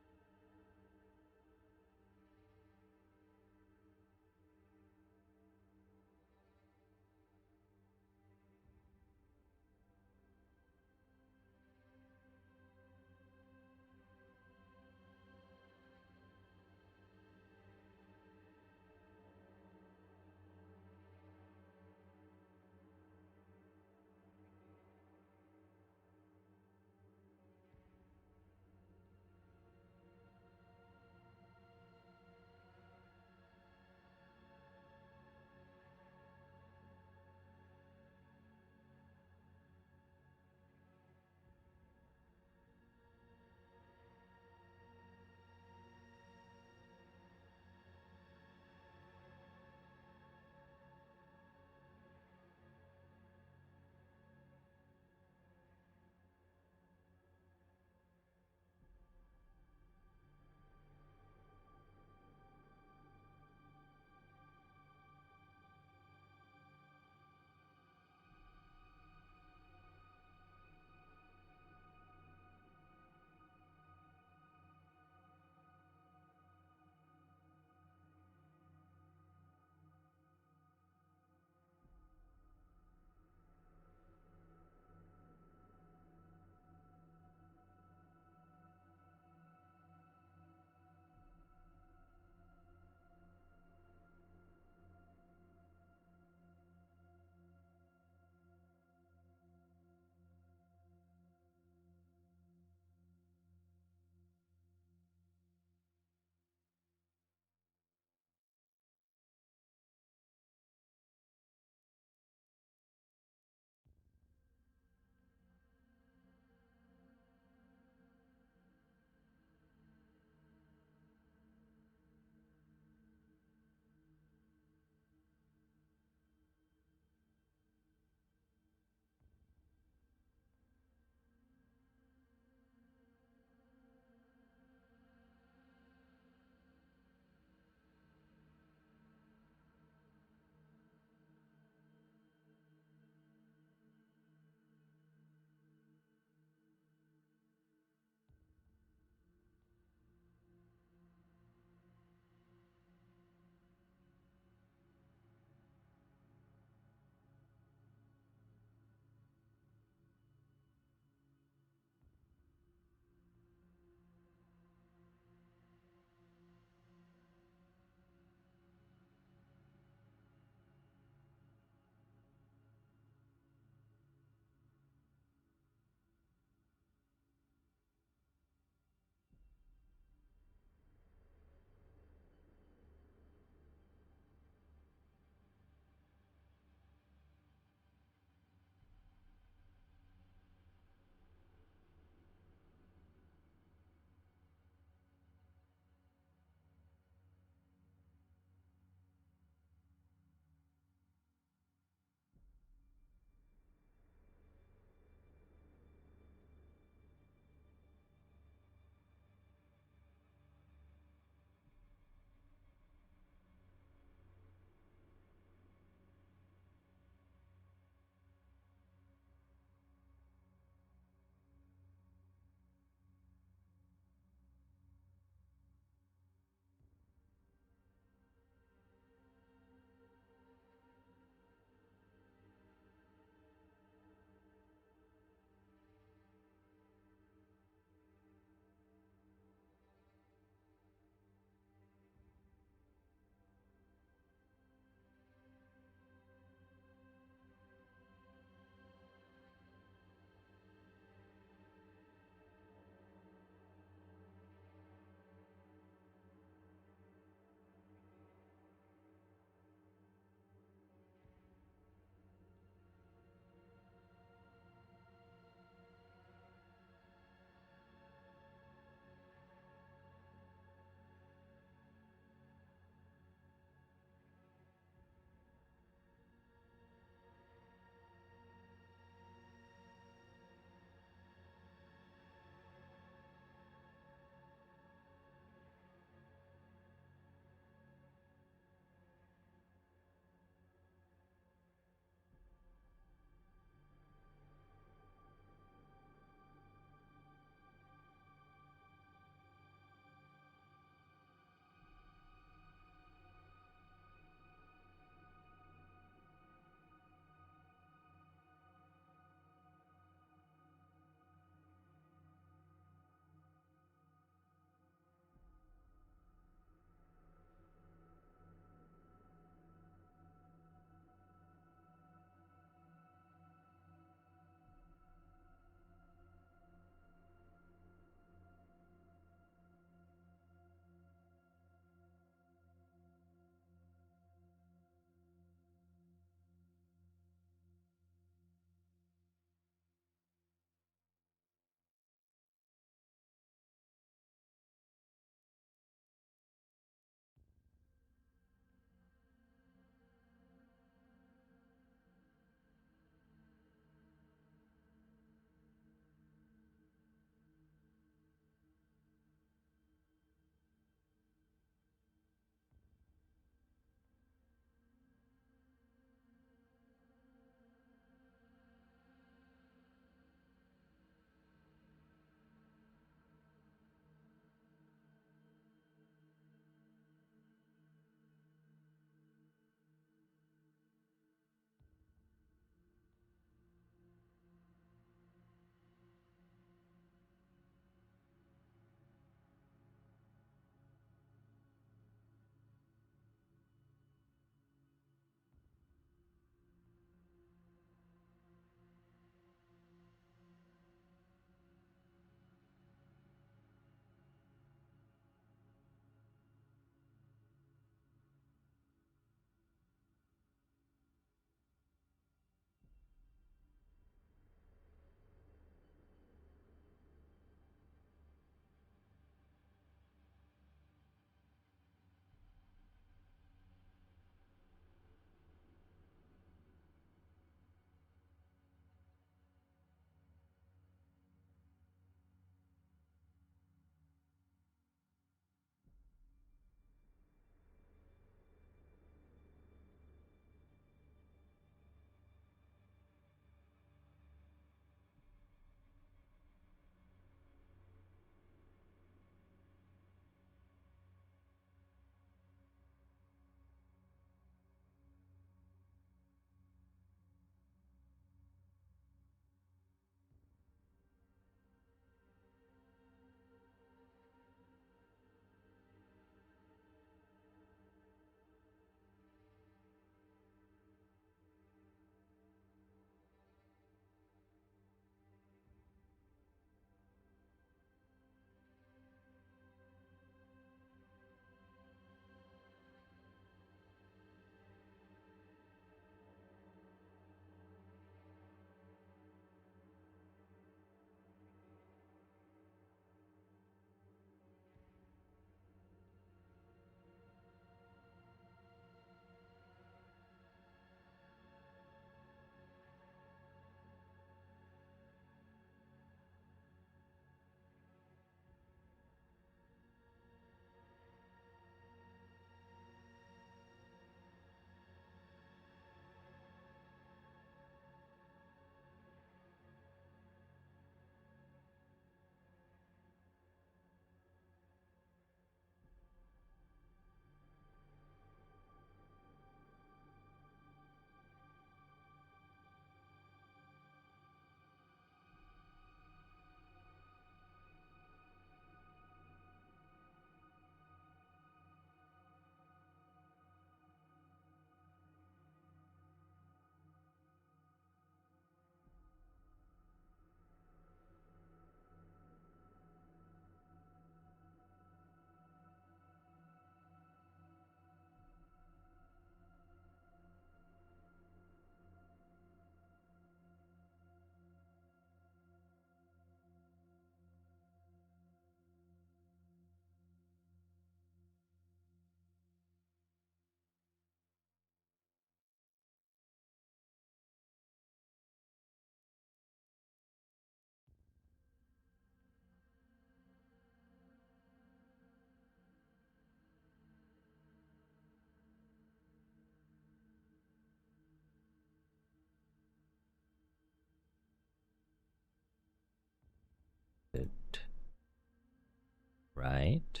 Right?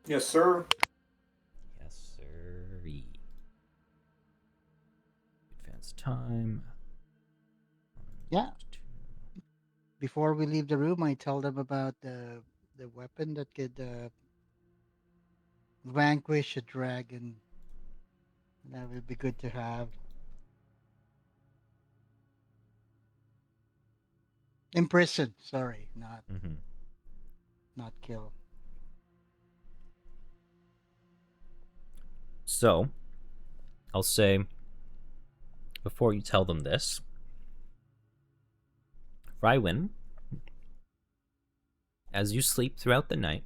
Yes, sir. Yes, sir. Advance time. Yeah. Before we leave the room, I tell them about the weapon that could vanquish a dragon. That would be good to have. Imprison. Sorry, Mm-hmm. not kill. So, I'll say, before you tell them this, Frywin, as you sleep throughout the night,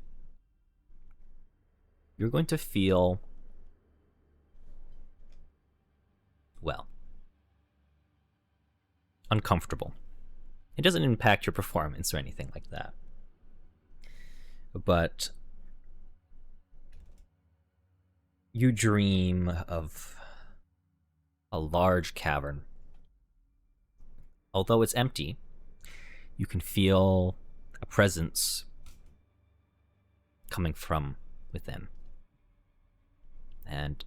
you're going to feel, well, uncomfortable. It doesn't impact your performance or anything like that. But you dream of a large cavern. Although it's empty, you can feel a presence coming from within. And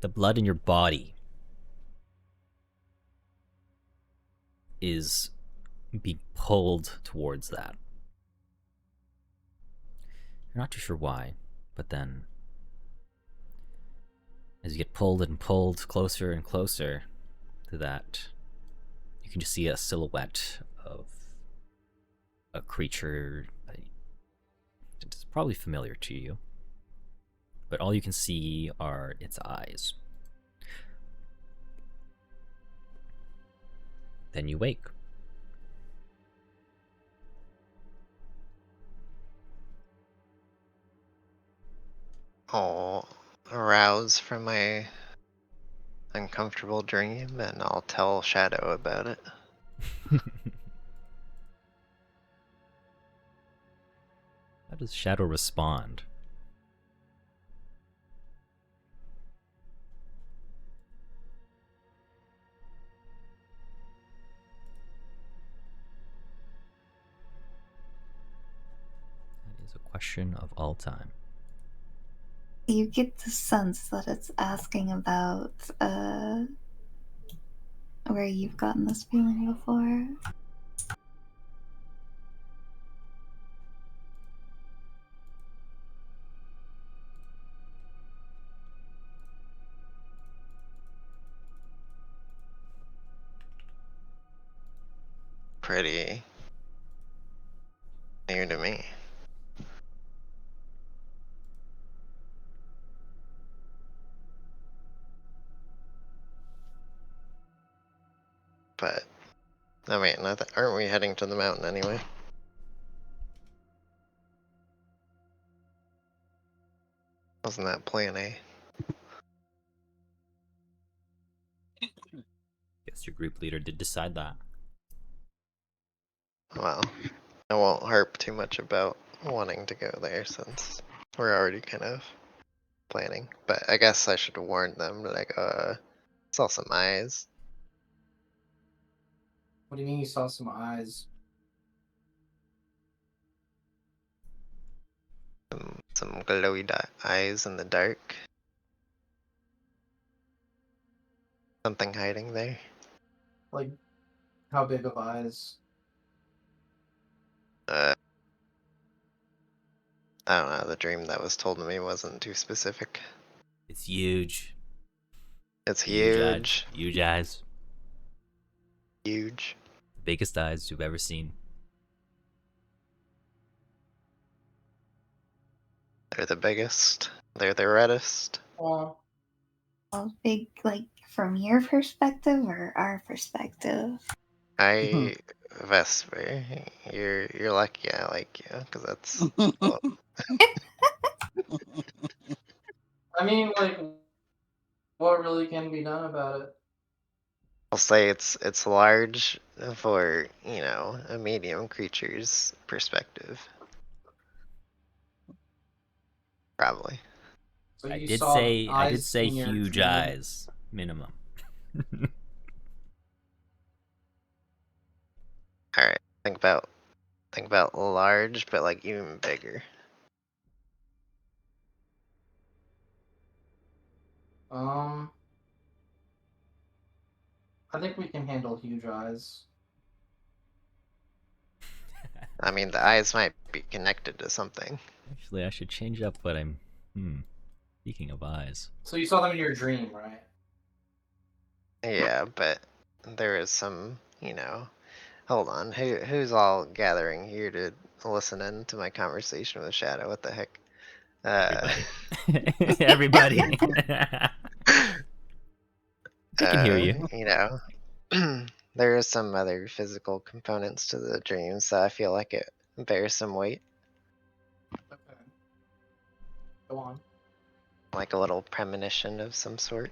the blood in your body is being pulled towards that. You're not too sure why, but then as you get pulled and pulled closer and closer to that, you can just see a silhouette of a creature that is probably familiar to you. But all you can see are its eyes. Then you wake. I'll arouse from my uncomfortable dream and I'll tell Shadow about it. How does Shadow respond? That is a question of all time. You get the sense that it's asking about where you've gotten this feeling before. Pretty new to me. But, I mean, aren't we heading to the mountain anyway? Wasn't that plan A? Guess your group leader did decide that. Well, I won't harp too much about wanting to go there since we're already kind of planning. But I guess I should warn them, like, saw some eyes. What do you mean you saw some eyes? Some glowy eyes in the dark. Something hiding there. Like, how big of eyes? I don't know, the dream that was told to me wasn't too specific. It's huge. It's Huge eyes. huge. Huge eyes. Huge. Biggest eyes you've ever seen. They're the biggest. They're the reddest. Well, Big, like from your perspective or our perspective? Vesper, you're lucky I like you, because that's I mean, like, what really can be done about it? I'll say it's large for, a medium creature's perspective. Probably. So I you did saw say in your huge dream. eyes minimum. Alright, think about Think about large, but like even bigger. I think we can handle huge eyes. I mean, the eyes might be connected to something. Actually, I should change up what I'm. Speaking of eyes. So you saw them in your dream, right? Yeah, but there is some, you know. Hold on, who's all gathering here to listen in to my conversation with Shadow? What the heck? Everybody. Everybody. We can hear you. You know, there is some other physical components to the dream, so I feel like it bears some weight, Okay. Go on. like a little premonition of some sort.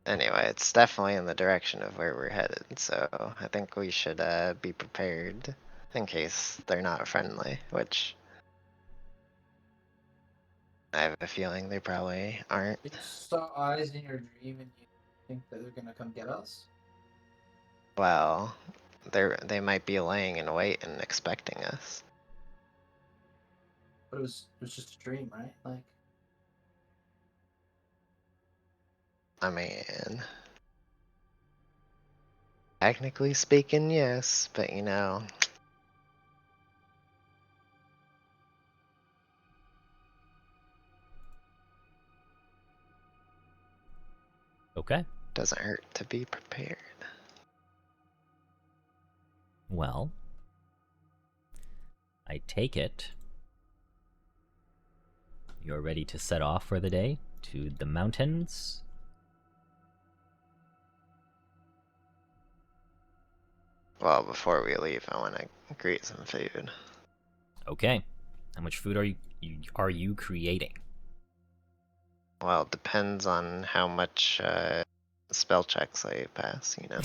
Anyway, it's definitely in the direction of where we're headed, so I think we should be prepared in case they're not friendly, which I have a feeling they probably aren't. You saw eyes in your dream and you think that they're gonna come get us? Well, they might be laying in wait and expecting us. But it was just a dream, right? Like, I mean, technically speaking, yes, but you know, Okay. doesn't hurt to be prepared. Well, I take it you're ready to set off for the day to the mountains. Well, before we leave, I want to create some food. Okay. How much food are you creating? Well, it depends on how much spell checks I pass, you know.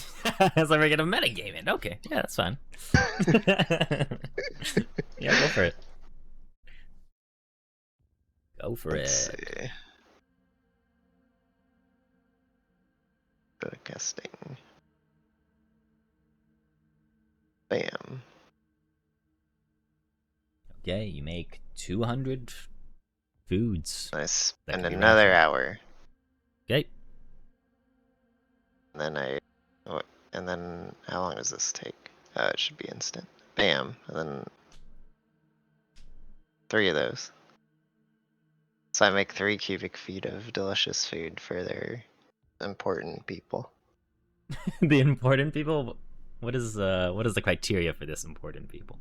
As like we're gonna metagame it. Okay, yeah, that's fine. Yeah, go for it. Go for Let's it. see. Casting. Bam. Okay, you make 200 foods. Nice. That And can be another rationed. hour. Okay. And then and then how long does this take? It should be instant. Bam. And then 3 of those. So I make 3 cubic feet of delicious food for their important people. The important people. What is the criteria for this important people?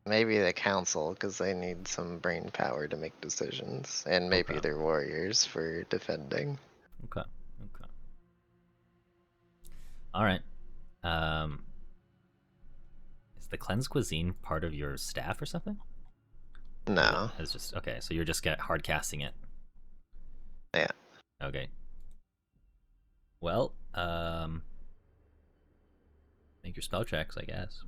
Maybe the council, because they need some brain power to make decisions, and maybe Okay. they're warriors for defending. Okay. Okay. All right. Is the cleanse cuisine part of your staff or something? No. It's just okay. So you're just hard casting it. Yeah. Okay. Well, make your spell checks, I guess.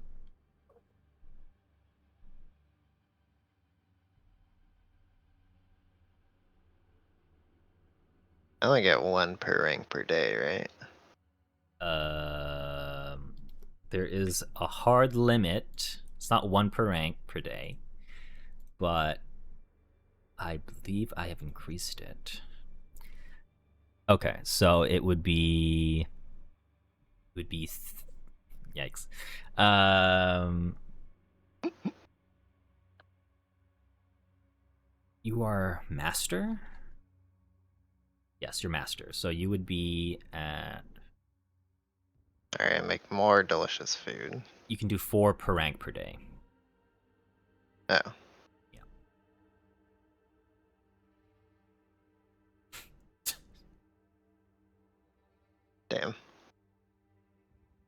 I only get 1 per rank per day, right? There is a hard limit. It's not 1 per rank per day, but I believe I have increased it. Okay, so it would be. Yikes. You are master? Yes, you're master. So you would be at. Alright, make more delicious food. You can do 4 per rank per day. Oh. Yeah.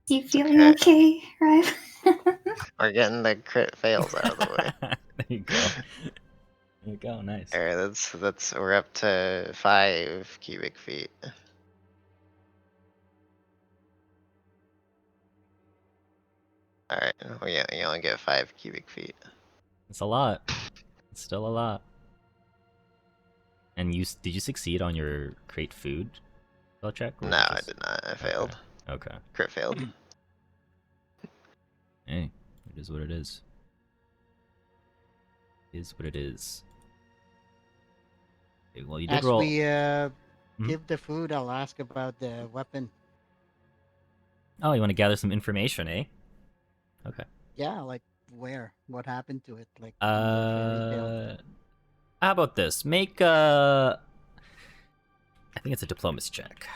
You Damn. feeling okay, right? We're getting the crit fails out of the way. There you go. There you go. Nice. Alright, we're up to 5 cubic feet. Alright, well, yeah, you only get 5 cubic feet. It's a lot. It's still a lot. And did you succeed on your crate food spell check? or No, I just- did not. I failed. Okay. Crit failed. Hey, it is what it is. It is what it is. Okay, well, you did As roll. we Mhm. give the food, I'll ask about the weapon. Oh, you want to gather some information, eh? Okay. Yeah, like where? What happened to it? Like in the fairy tale. How about this? Make I think it's a diplomacy check.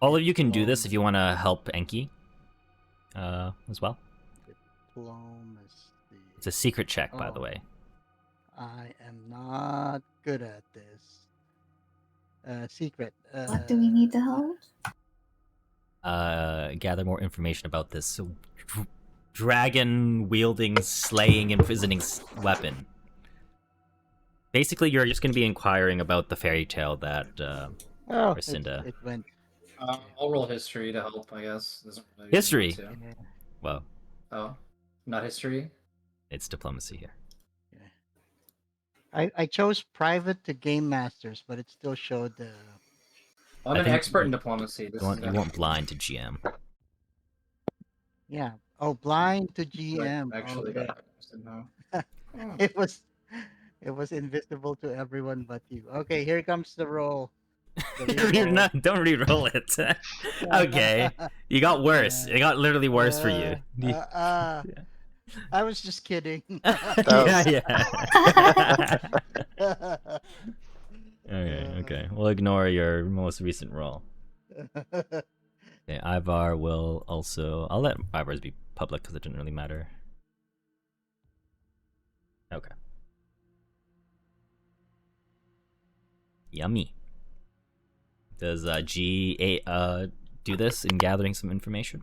All of you can do this if you want to help Enki, as well. Diplomacy. It's a secret check, by the Oh. way. I am not good at this. Secret. What do we need to help? Gather more information about this dragon-wielding, slaying, imprisoning weapon. Basically, you're just going to be inquiring about the fairy tale that Oh, Rescinda. it went. I'll roll history to help, I guess. Doesn't really History? need to. Yeah, Well, Oh, not history? it's diplomacy here. yeah. I chose private to game masters, but it still showed the. I'm I an think expert in you- diplomacy. This You is weren't blind to GM. Yeah. Oh, blind to GM. Actually, Okay. no. It was invisible to everyone but you. Okay, here comes the roll. Don't re-roll it. Okay, you got worse. It got literally worse for you. I was just kidding. Yeah. Okay. We'll ignore your most recent roll. Okay, Ivar will also. I'll let Ivar's be public because it didn't really matter. Okay. Yummy. Does G do this in gathering some information?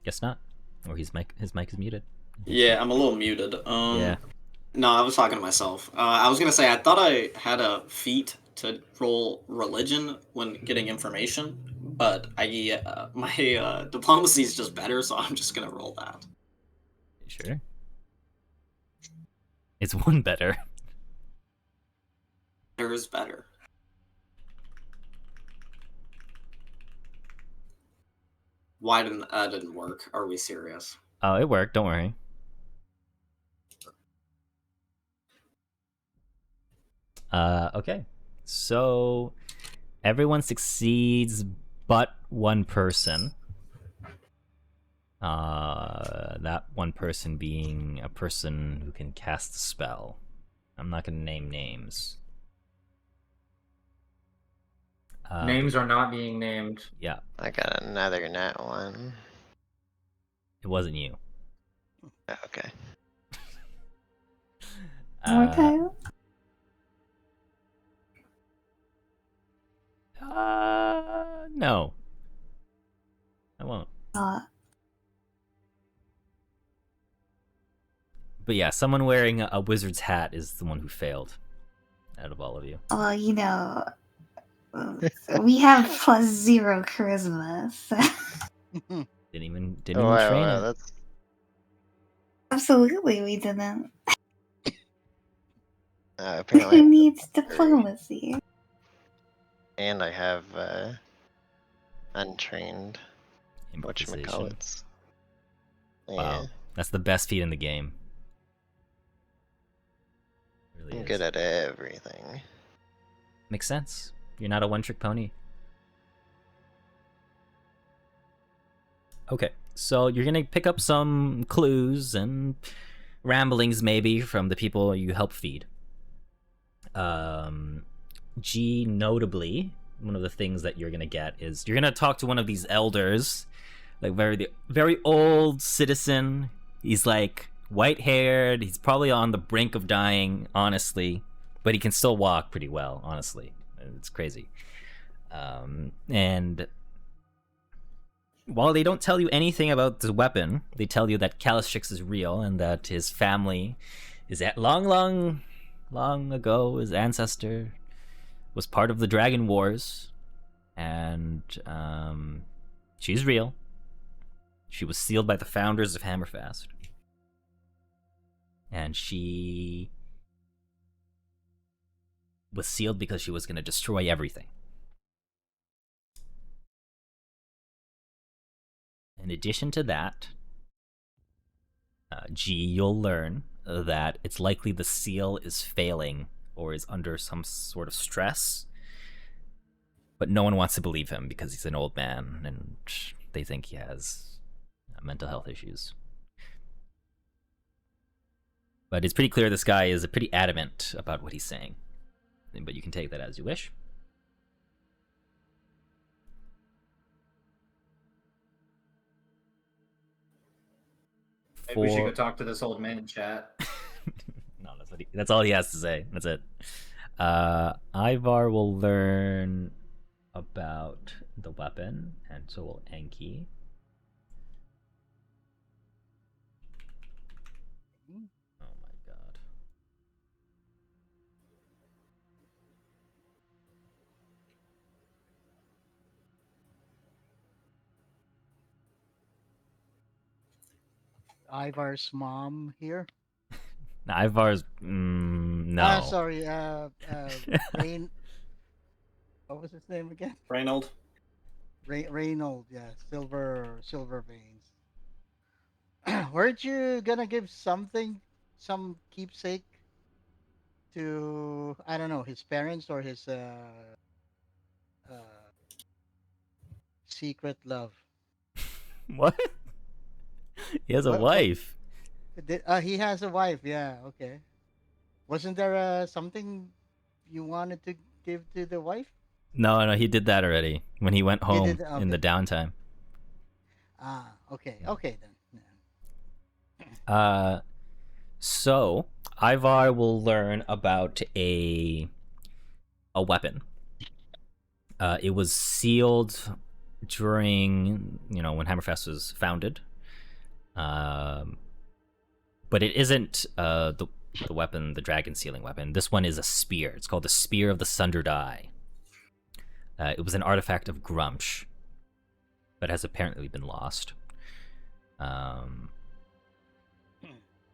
Guess not. Or his mic is muted. Yeah, I'm a little muted. Yeah. No, I was talking to myself. I was gonna say I thought I had a feat to roll religion when getting information, but my diplomacy is just better, so I'm just gonna roll that. Sure. It's one better. Better is better. Why didn't that didn't work? Are we serious? Oh, it worked. Don't worry. Okay. So everyone succeeds but one person. That one person being a person who can cast a spell. I'm not gonna name names. Names are not being named. Yeah, I got another nat one. it wasn't you. Oh, okay. Okay. No. I won't. But yeah, someone wearing a wizard's hat is the one who failed out of all of you. Well, you know, we have +0 charisma. So. Didn't even Oh, wow, train wow, it. that's Absolutely, we didn't. apparently. Who needs diplomacy? And I have untrained Improvisation. whatchamacallits. Yeah, Wow, that's the best feat in the game. It really I'm is. good at everything. Makes sense. You're not a one-trick pony. Okay, so you're gonna pick up some clues and ramblings maybe from the people you help feed. G, notably, one of the things that you're gonna get is you're gonna talk to one of these elders, like very old citizen. He's like white-haired. He's probably on the brink of dying, honestly, but he can still walk pretty well. Honestly, it's crazy. And while they don't tell you anything about the weapon, they tell you that Kalishix is real and that his family is at long ago, his ancestor was part of the Dragon Wars, and she's real. She was sealed by the founders of Hammerfast. And she was sealed because she was going to destroy everything. In addition to that, G, you'll learn that it's likely the seal is failing or is under some sort of stress, but no one wants to believe him because he's an old man and they think he has mental health issues. But it's pretty clear this guy is pretty adamant about what he's saying. But you can take that as you wish. Maybe we should go talk to this old man in chat. No, that's all he has to say. That's it. Ivar will learn about the weapon, and so will Enki. Oh my god. Ivar's mom here. Ivar's no. Sorry. Rain. What was his name again? Reynold. Reynold. Yeah, silver veins. Weren't you gonna give something, some keepsake to, I don't know, his parents or his secret love? What? He has a What? wife. He has a wife. Yeah. Okay. Wasn't there something you wanted to give to the wife? No, he did that already when he went home did- in the okay. downtime. Okay. Okay then. So Ivar will learn about a weapon. It was sealed during, when Hammerfest was founded. But it isn't the weapon, the dragon sealing weapon. This one is a spear. It's called the Spear of the Sundered Eye. It was an artifact of Grumsh, but has apparently been lost.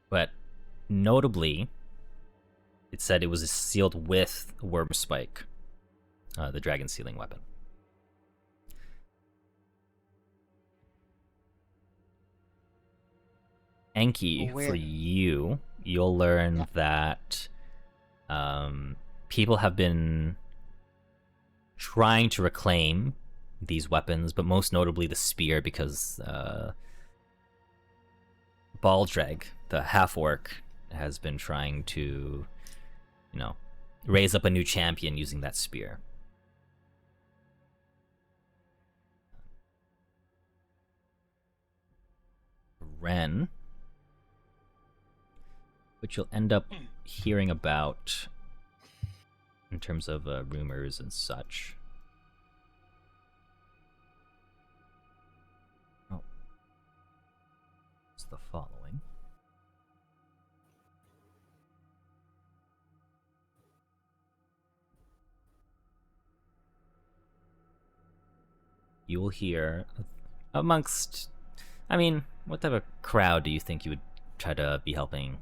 But notably, it said it was sealed with Wormspike, the dragon sealing weapon. Enki, for you'll learn that people have been trying to reclaim these weapons, but most notably the spear, because Baldreg, the half-orc, has been trying to, raise up a new champion using that spear. Ren, which you'll end up hearing about in terms of rumors and such. Oh. It's the following. You will hear amongst... what type of crowd do you think you would try to be helping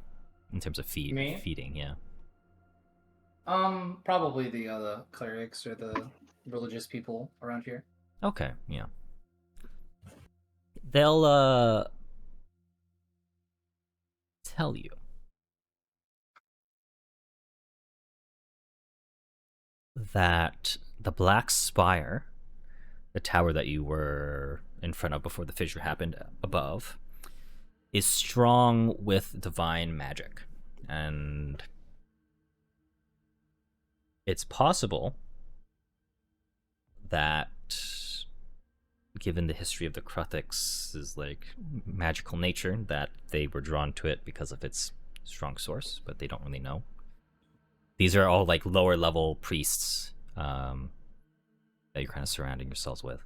in terms of feeding? Yeah. Probably the clerics or the religious people around here. Okay, yeah. They'll tell you that the Black Spire, the tower that you were in front of before the fissure happened above, is strong with divine magic. And it's possible that, given the history of the Kruthiks' magical nature, that they were drawn to it because of its strong source, but they don't really know. These are all lower level priests that you're kind of surrounding yourselves with.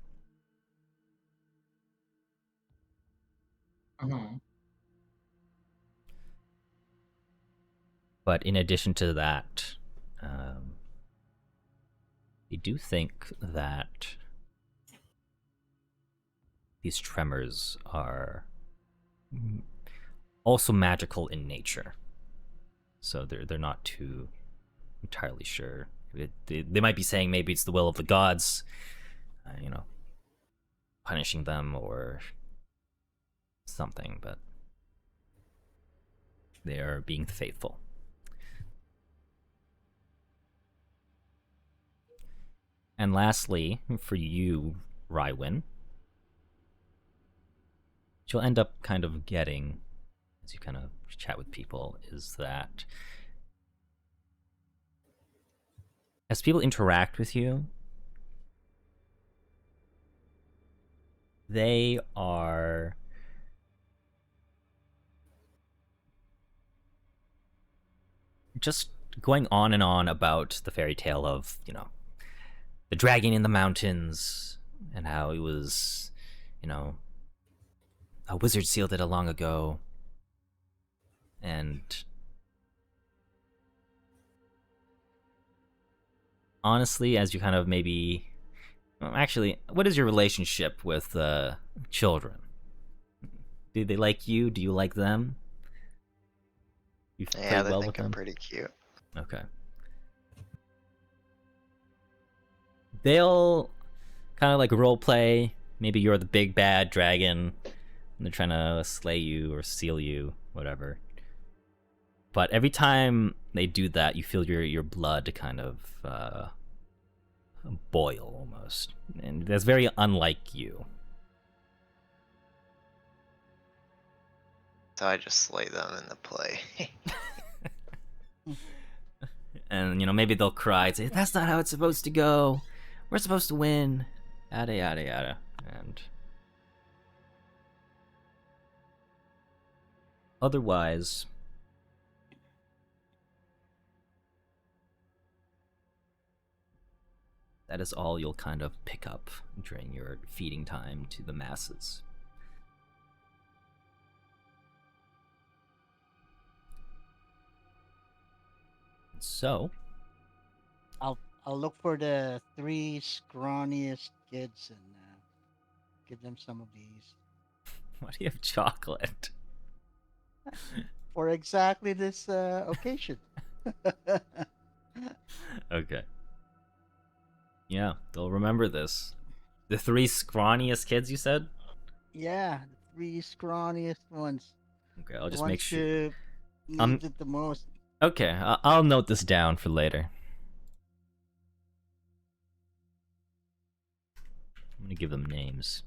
But in addition to that, they do think that these tremors are also magical in nature. So they're not too entirely sure. They might be saying maybe it's the will of the gods, punishing them or something, but they are being faithful. And lastly, for you, Rywin, what you'll end up kind of getting as you kind of chat with people is that as people interact with you, they are just going on and on about the fairy tale of, the dragon in the mountains and how it was, a wizard sealed it a long ago. And honestly, as you kind of maybe... Well, actually, what is your relationship with children? Do they like you? Do you like them? You play Yeah, they well with think I'm them? pretty cute. Okay. They'll kind of like role play. Maybe you're the big bad dragon and they're trying to slay you or seal you, whatever. But every time they do that, you feel your blood kind of boil almost. And that's very unlike you. So I just slay them in the play. And, maybe they'll cry and say, that's not how it's supposed to go. We're supposed to win. Yada, yada, yada. And otherwise, that is all you'll kind of pick up during your feeding time to the masses. So, I'll look for the 3 scrawniest kids and give them some of these why do you have chocolate? for exactly this occasion. Okay. Yeah, they'll remember this. The 3 scrawniest kids, you said? Yeah, the 3 scrawniest ones. Okay, I'll The just make ones sure. who needs it the most. Okay, I'll note this down for later. I'm gonna give them names.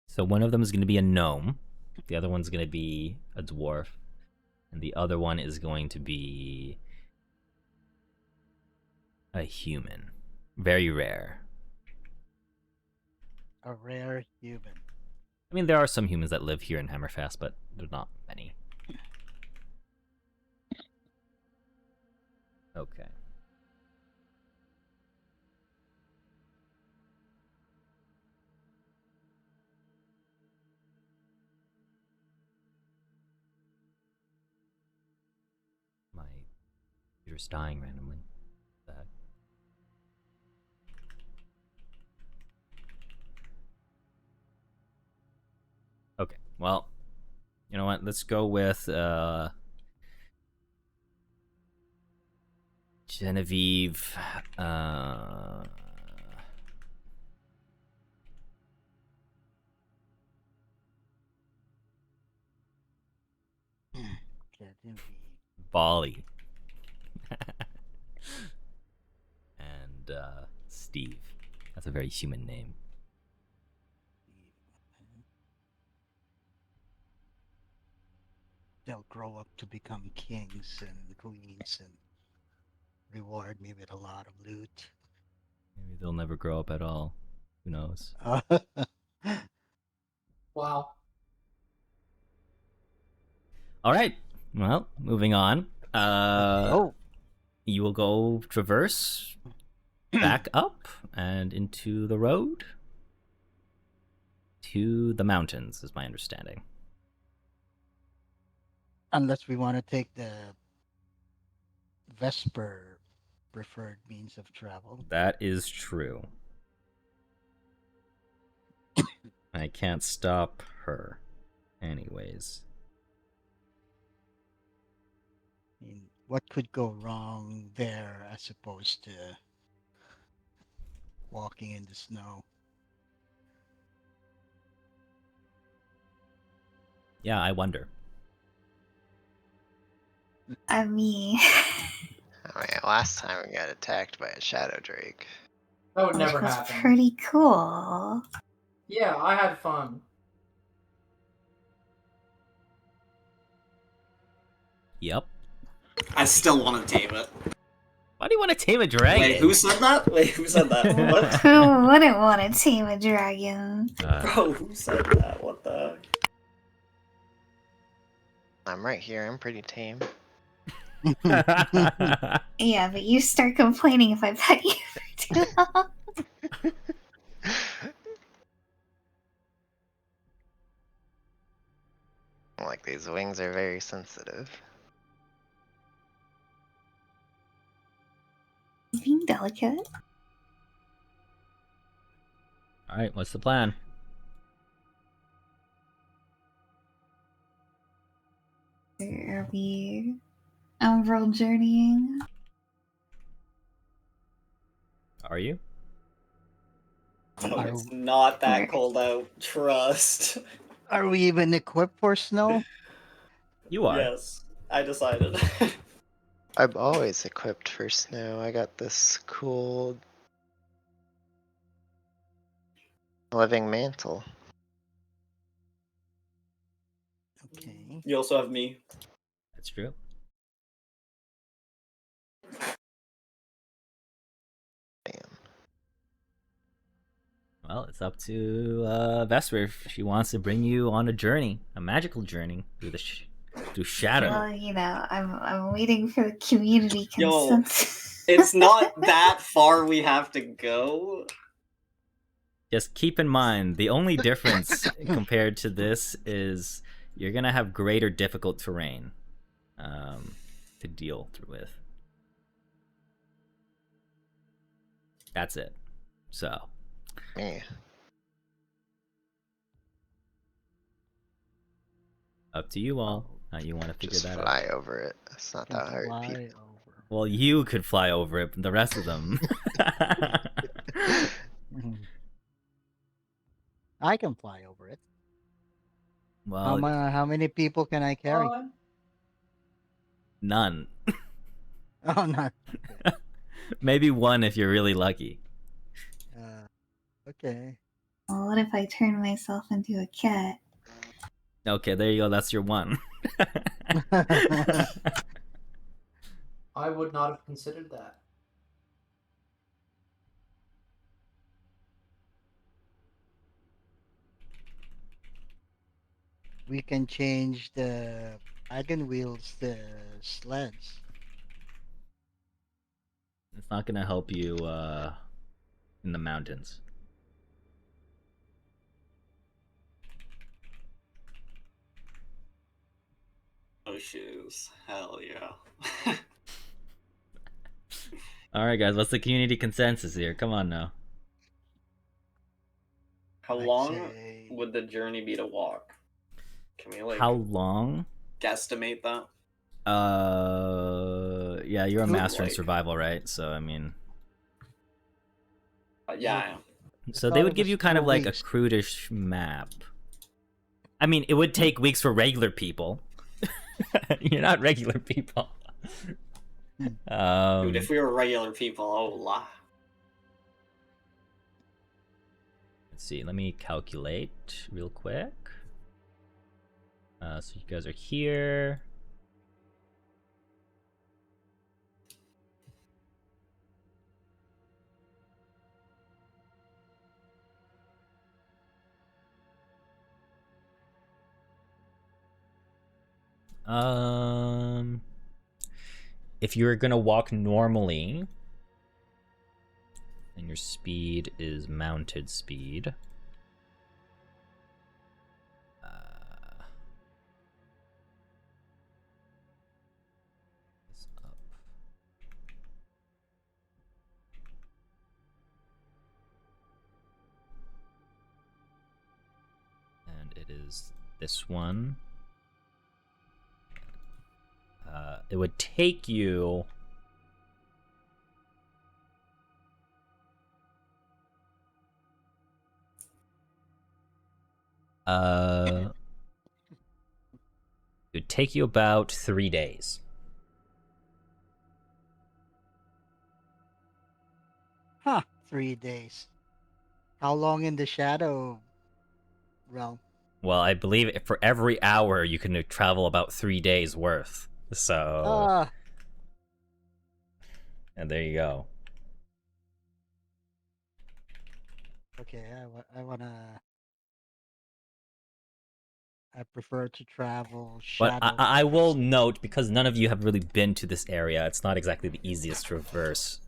So one of them is gonna be a gnome, the other one's gonna be a dwarf, and the other one is going to be a human. Very rare. A rare human. I mean, there are some humans that live here in Hammerfast, but they're not many. Okay. My computer's dying randomly. That. Okay, well, you know what? Let's go with Genevieve. Genevieve. Bali. And Steve. That's a very human name. They'll grow up to become kings and queens and reward me with a lot of loot. Maybe they'll never grow up at all. Who knows? Wow. All right. Well, moving on. Oh, You will go traverse back up and into the road to the mountains, is my understanding. unless we want to take the Vesper preferred means of travel. That is true. I can't stop her. Anyways. I mean, what could go wrong there as opposed to walking in the snow? Yeah, I wonder. I mean, I mean, last time we got attacked by a shadow drake. That would which never was happen. pretty cool. Yeah, I had fun. Yep. I still want to tame it. Why do you want to tame a dragon? Wait, who said that? Wait, who said that? What? Who wouldn't want to tame a dragon? Bro, who said that? What the? I'm right here. I'm pretty tame. Yeah, but you start complaining if I pet you for too long. Like, these wings are very sensitive. Being delicate. Alright, what's the plan? Are we world journeying? Are you? Oh, it's not that Or- cold out. Trust. Are we even equipped for snow? You are. Yes, I decided. I'm always equipped for snow. I got this cool living mantle. Okay. You also have me. That's true. Damn. Well, it's up to Vesper if she wants to bring you on a journey, a magical journey through through shadow. Well, you know, I'm waiting for the community Yo, consensus. It's not that far we have to go. Just keep in mind, the only difference compared to this is you're gonna have greater difficult terrain to deal with. That's it. So, Yeah. up to you all. How you want to figure Just that out. fly over it. It's not Can that hard. fly People. over. Well, you could fly over it, but the rest of them. Mhm. I can fly over it. Well, How many people can I carry? none. Oh, no. Maybe one if you're really lucky. Okay. Well, what if I turn myself into a cat? Okay, there you go. That's your one. I would not have considered that. We can change the wagon wheels to sleds. It's not gonna help you in the mountains. Oh shoes. Hell yeah. All right, guys. What's the community consensus here? Come on now. How I'd long say- would the journey be to walk? Can we like How long? guesstimate that? Yeah, you're a Good, master in like- survival, right? So I mean, Yeah, I am. so thought they it would give was you kind 2 of like weeks. a crudish map. I mean, it would take weeks for regular people. You're not regular people. Dude, if we were regular people, oh la. Let's see. Let me calculate real quick. So you guys are here. If you're gonna walk normally, and your speed is mounted speed. This up. and it is this one. It would take you... it would take you about 3 days. Huh, 3 days. How long in the shadow realm? Well, I believe for every hour you can travel about 3 days worth. So, Ah, and there you go. okay, I prefer to travel But shadow. I will note, because none of you have really been to this area, it's not exactly the easiest to traverse.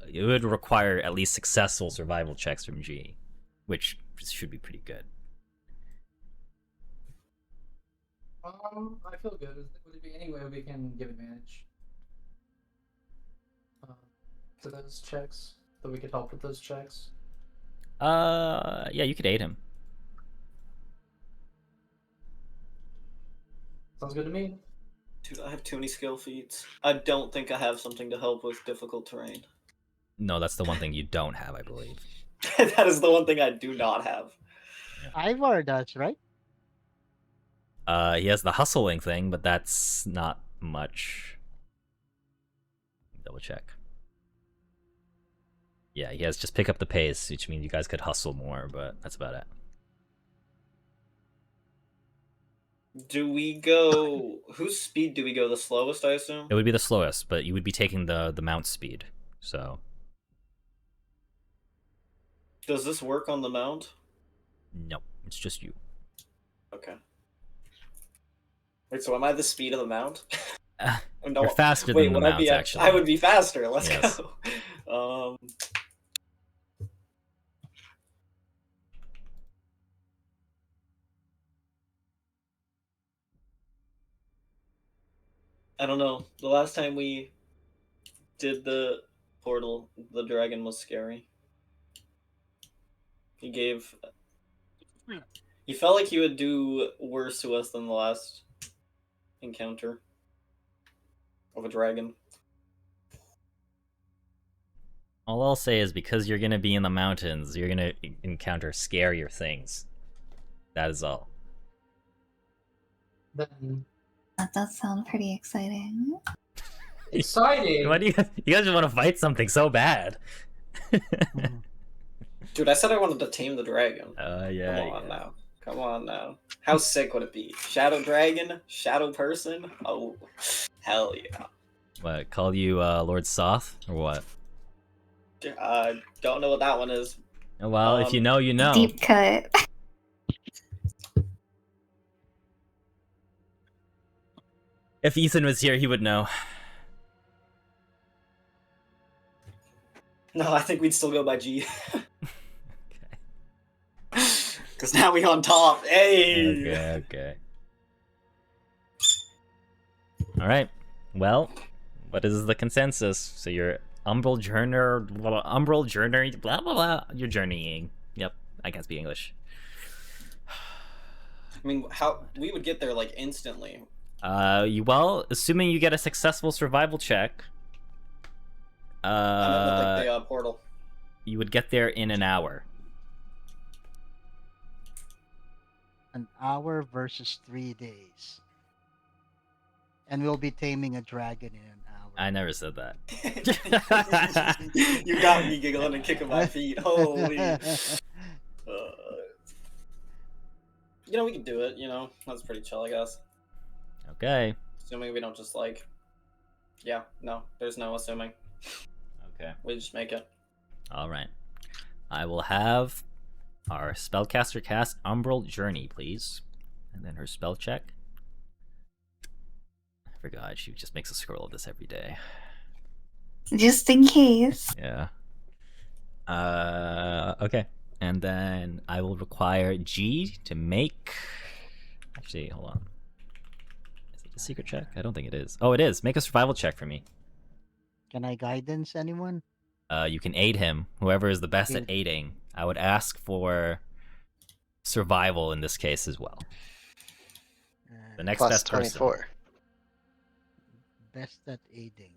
It would require at least successful survival checks from G, which should be pretty good. I feel good. Would it be any way we can give advantage to those checks? That we could help with those checks? Yeah, you could aid him. Sounds good to me. Dude, I have too many skill feats. I don't think I have something to help with difficult terrain. No, that's the one thing you don't have, I believe. That is the one thing I do not have. Ivar does, right? He has the hustling thing, but that's not much. Double check. Yeah, he has just pick up the pace, which means you guys could hustle more, but that's about it. Do we go... Whose speed do we go? The slowest, I assume? It would be the slowest, but you would be taking the mount speed, so... Does this work on the mount? No, it's just you. Okay. Wait, so am I the speed of the mount? No, You're faster wait, than the would I mounts, be actually. I would be faster. Let's Yes. go. I don't know. The last time we did the portal, the dragon was scary. He felt like he would do worse to us than the last encounter of a dragon. All I'll say is because you're gonna be in the mountains, you're gonna encounter scarier things. That is all. Then That does sound pretty exciting. exciting. Why do you guys just want to fight something so bad? Dude, I said I wanted to tame the dragon. Yeah. Come on now. Come on now. How sick would it be? Shadow dragon? Shadow person? Oh, hell yeah. What, call you Lord Soth, or what? Don't know what that one is. Well, if you know, you know. Deep cut. If Ethan was here, he would know. No, I think we'd still go by G. Because now we on top. Hey! Okay. Alright. Well, what is the consensus? So you're Umbral Journer, blah blah blah. You're journeying. Yep, I can't speak English. I mean, how we would get there like instantly. Well, assuming you get a successful survival check, I meant with like the portal. you would get there in an hour. An hour versus 3 days. And we'll be taming a dragon in an hour. I never said that. You got me giggling and kicking my feet. Holy. You know, we can do it, you know. That's pretty chill, I guess. Okay. Assuming we don't just like... Yeah, no. There's no assuming. Okay. We just make it. Alright. I will have our spellcaster cast Umbral Journey, please. And then her spell check. I forgot, she just makes a scroll of this every day. Just in case. Yeah. Okay. And then I will require G to make... Actually, hold on. Is it a secret check? I don't think it is. Oh, it is. Make a survival check for me. Can I guidance anyone? You can aid him. Whoever is the best at Aid. aiding. I would ask for survival in this case as well. The next Plus best person. 24. Best at aiding.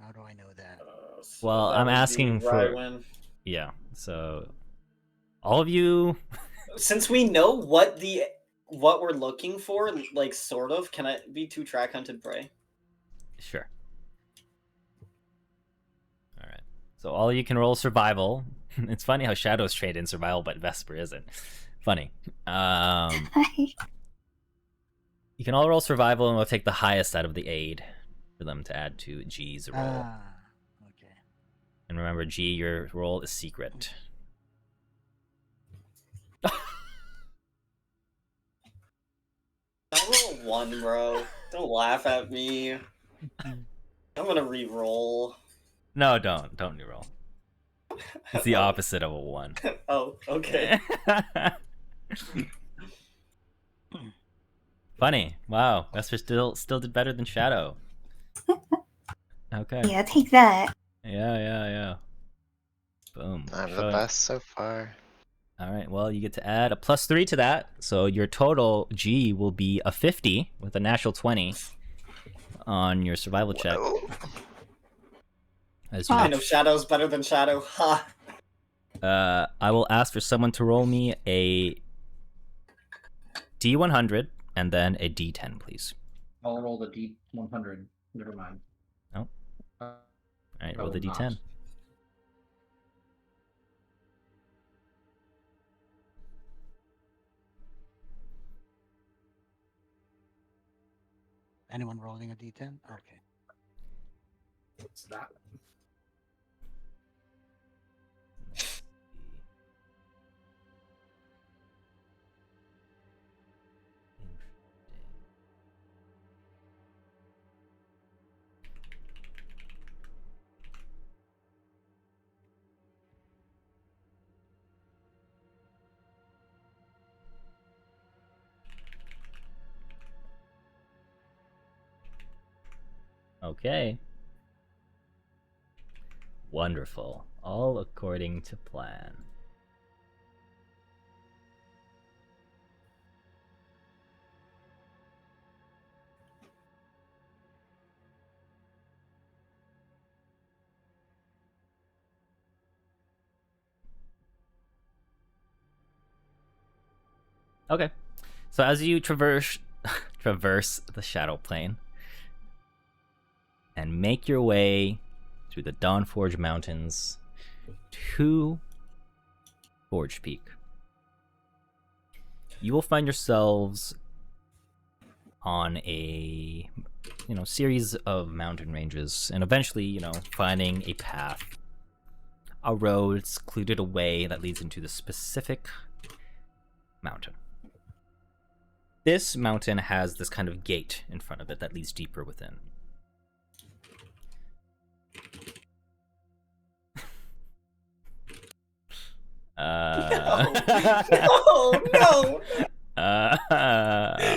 How do I know that? So Well, that I'm would be asking for Rywin. yeah. So all of you, Since we know what we're looking for, like sort of, can I be 2 track hunted prey? sure. All right. So all you can roll survival. It's funny how Shadow's trained in survival, but Vesper isn't. Funny. You can all roll survival, and we'll take the highest out of the aid for them to add to G's roll. Okay. And remember, G, your roll is secret. I roll 1, bro. Don't laugh at me. I'm gonna re-roll. No, don't reroll. It's the opposite of a 1. Oh, okay. Funny. Wow, Vesper still did better than Shadow. Okay. Yeah, take that. Yeah. Boom. I'm the best so far. All right. Well, you get to add a +3 to that, so your total G will be a 50 with a natural 20 on your survival check. Whoa. As you I know Shadow's better than Shadow. Ha! I will ask for someone to roll me a D100 and then a D10, please. I'll roll the D100. Never mind. Oh. All right, roll I the will D10. not. Anyone rolling a d10? Okay. What's that? Okay. Wonderful. All according to plan. Okay. So as you traverse the shadow plane and make your way through the Dawnforge Mountains to Forge Peak, you will find yourselves on a series of mountain ranges, and eventually finding a path, a road secluded away that leads into the specific mountain. This mountain has this kind of gate in front of it that leads deeper within. No!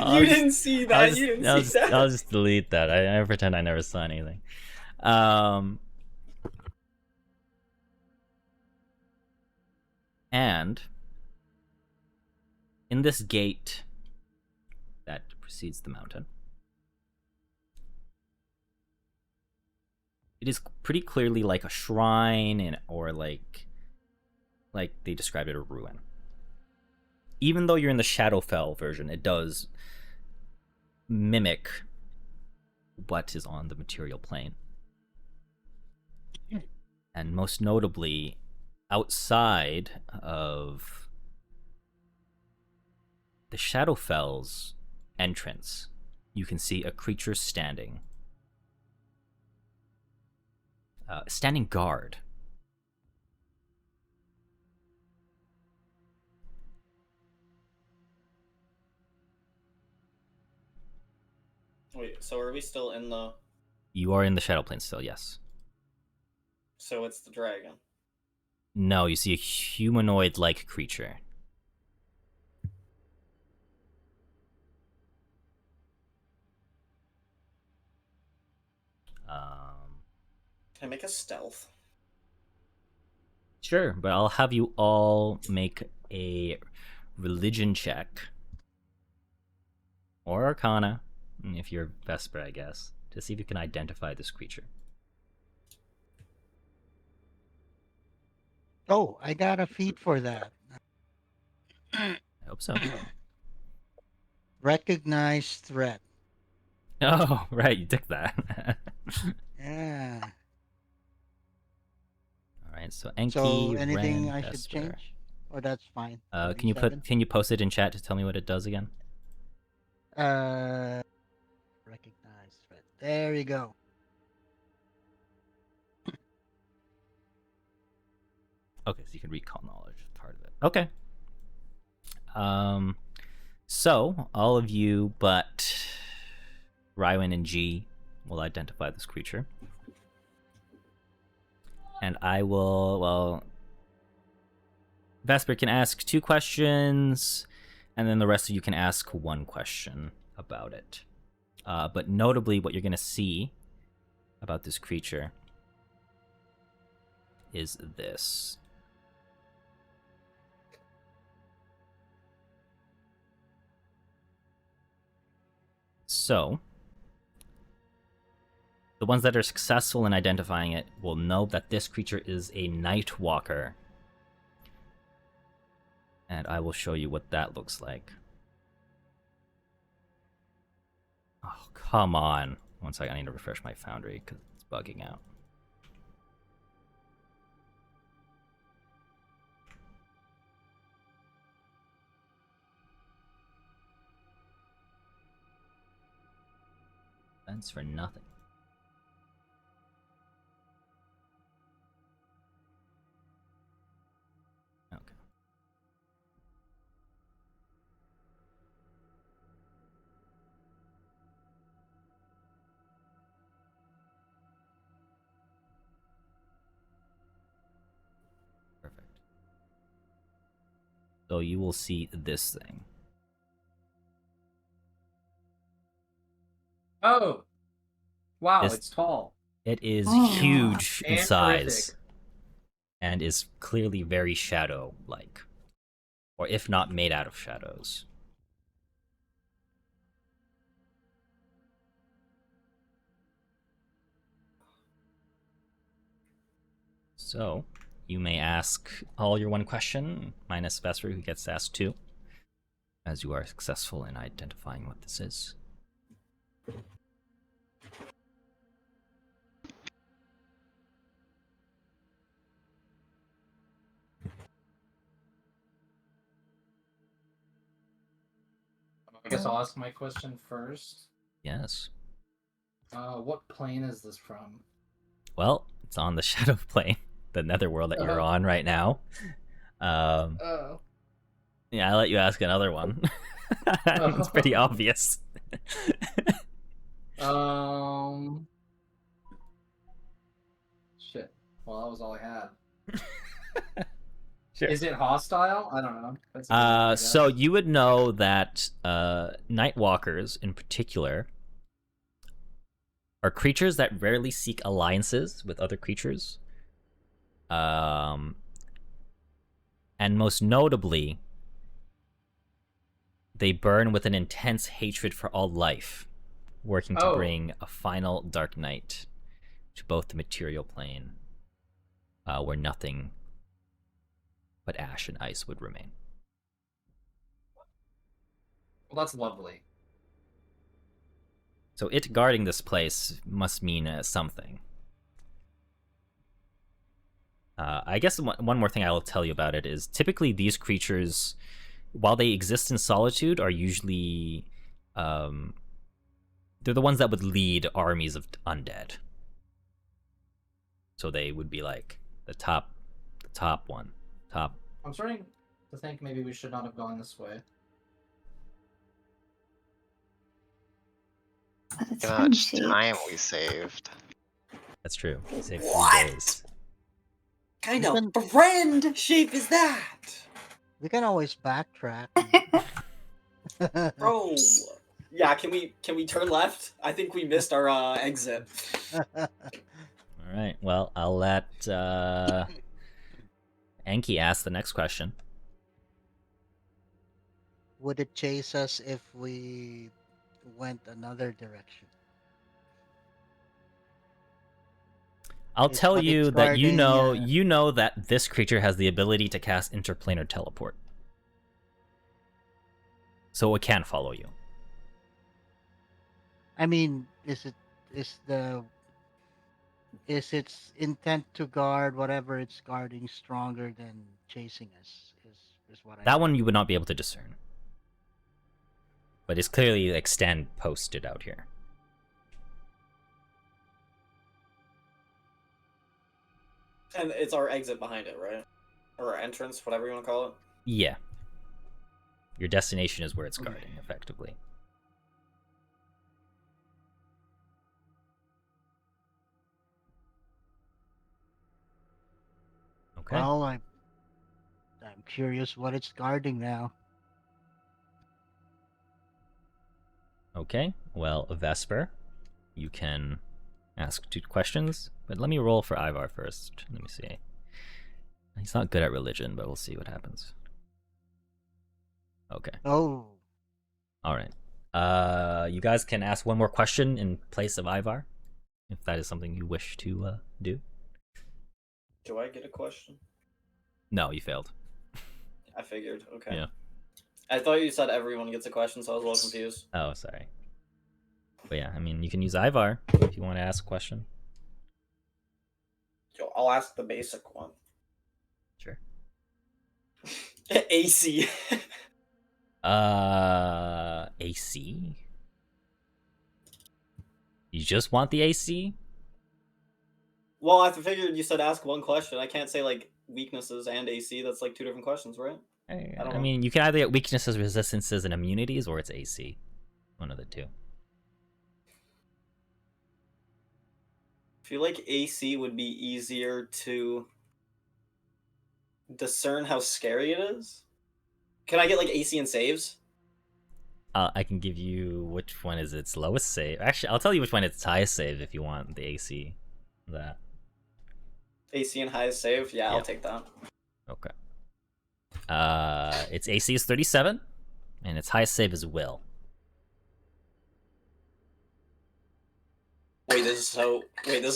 You didn't see that. You didn't see that. I'll just delete that. I pretend I never saw anything. And in this gate that precedes the mountain, it is pretty clearly like a shrine, or like they described it, a ruin. Even though you're in the Shadowfell version, it does mimic what is on the material plane. And most notably, outside of the Shadowfell's entrance, you can see a creature standing guard. Wait, so are we still in the... You are in the Shadow Plane still, yes. So it's the dragon. No, you see a humanoid-like creature. Can I make a stealth? Sure, but I'll have you all make a religion check. Or Arcana, if you're Vesper, I guess, to see if you can identify this creature. Oh, I got a feat for that. I hope so. Recognize threat. Oh, right, you took that. Yeah. Alright, so So Enki, anything Ren, I should Vesper. change? Or that's fine. Can you post it in chat to tell me what it does again? Recognize threat. There you go. Okay, so you can recall knowledge, part of it. Okay. So all of you but Rywin and G will identify this creature. And I will, well, Vesper can ask 2 questions, and then the rest of you can ask 1 question about it. But notably, what you're going to see about this creature is this. So, the ones that are successful in identifying it will know that this creature is a Night Walker. And I will show you what that looks like. Oh, come on. One second, I need to refresh my Foundry because it's bugging out. That's for nothing. Okay. Perfect. So you will see this thing. Oh, wow, This- it's tall. It is Oh. huge in And size terrific. and is clearly very shadow-like, or if not made out of shadows. So, you may ask all your 1 question, minus Vesper, who gets to ask 2, as you are successful in identifying what this is. I guess I'll ask my question first. Yes. What plane is this from? Well, it's on the Shadow Plane, the netherworld that you're on right now. Oh. Yeah, I'll let you ask another one. I think it's pretty obvious. Shit. Well, that was all I had. Sure. Is it hostile? I don't know. That's a good one, I So guess. you would know that Nightwalkers, in particular, are creatures that rarely seek alliances with other creatures. And most notably, they burn with an intense hatred for all life, working to bring a final dark night to both the material plane, where nothing but ash and ice would remain. Well, that's lovely. So it guarding this place must mean something. I guess one more thing I will tell you about it is typically these creatures, while they exist in solitude, are usually they're the ones that would lead armies of undead. So they would be like the top one. I'm starting to think maybe we should not have gone this way. But it's How fun much shape. time we saved. That's true. They save 3 What? days. Kind Even- of brand shape is that? We can always backtrack. Bro. Yeah, can we turn left? I think we missed our exit. All right. Well, I'll let Enki ask the next question. would it chase us if we went another direction? I'll Is tell what it's you that guarding? you know that this creature has the ability to cast interplanar teleport. So it can follow you. I mean, is the is its intent to guard whatever it's guarding stronger than chasing us? Is what I That mean. one you would not be able to discern. But it's clearly like stand posted out here. And it's our exit behind it, right? Or our entrance, whatever you want to call it. Yeah. Your destination is where it's guarding, effectively. Okay. Well, I'm curious what it's guarding now. Okay. Well, Vesper, you can ask 2 questions, but let me roll for Ivar first. Let me see. He's not good at religion, but we'll see what happens. Okay. Oh, All right. You guys can ask one more question in place of Ivar, if that is something you wish to do. Do I get a question? No, you failed. I figured. Okay. Yeah. I thought you said everyone gets a question, so I was a little confused. Oh, sorry. But yeah, I mean, you can use Ivar if you want to ask a question. Yo, I'll ask the basic one. Sure. AC. AC? You just want the AC? Well, I figured you said ask one question. I can't say like weaknesses and AC. That's like 2 different questions, right? I don't I know. mean, you can either get weaknesses, resistances, and immunities, or it's AC. One of the 2. I feel like AC would be easier to discern how scary it is. Can I get like AC and saves? I can give you which one is its lowest save. Actually, I'll tell you which one its highest save if you want the AC. That. AC and highest save? Yeah, I'll Yep. take that. Okay. Its AC is 37, and its highest save is Will. Wait, this is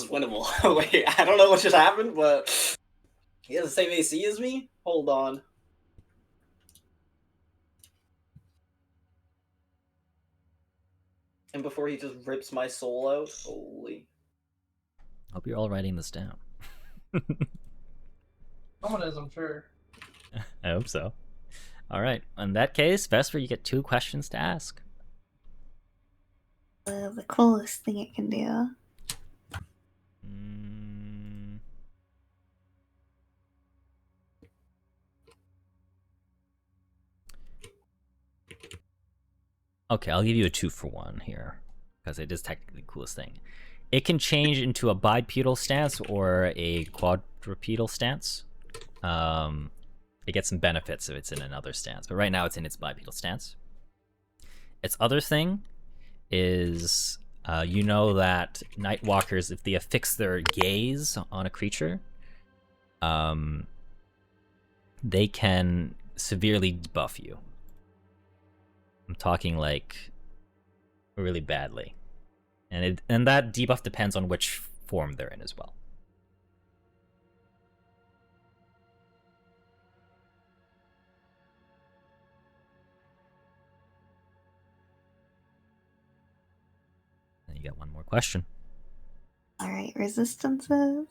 winnable. Wait, I don't know what just happened, but he has the same AC as me? Hold on. And before he just rips my soul out, holy. Hope you're all writing this down. Someone is, I'm sure. I hope so. All right. In that case, Vesper, you get 2 questions to ask. The coolest thing it can do. Okay, I'll give you a 2 for 1 here, because it is technically the coolest thing. It can change into a bipedal stance or a quadrupedal stance. It gets some benefits if it's in another stance, but right now it's in its bipedal stance. Its other thing is, you know that Nightwalkers, if they affix their gaze on a creature, they can severely debuff you. I'm talking like really badly. And that debuff depends on which form they're in as well. And you got one more question. Alright, resistances.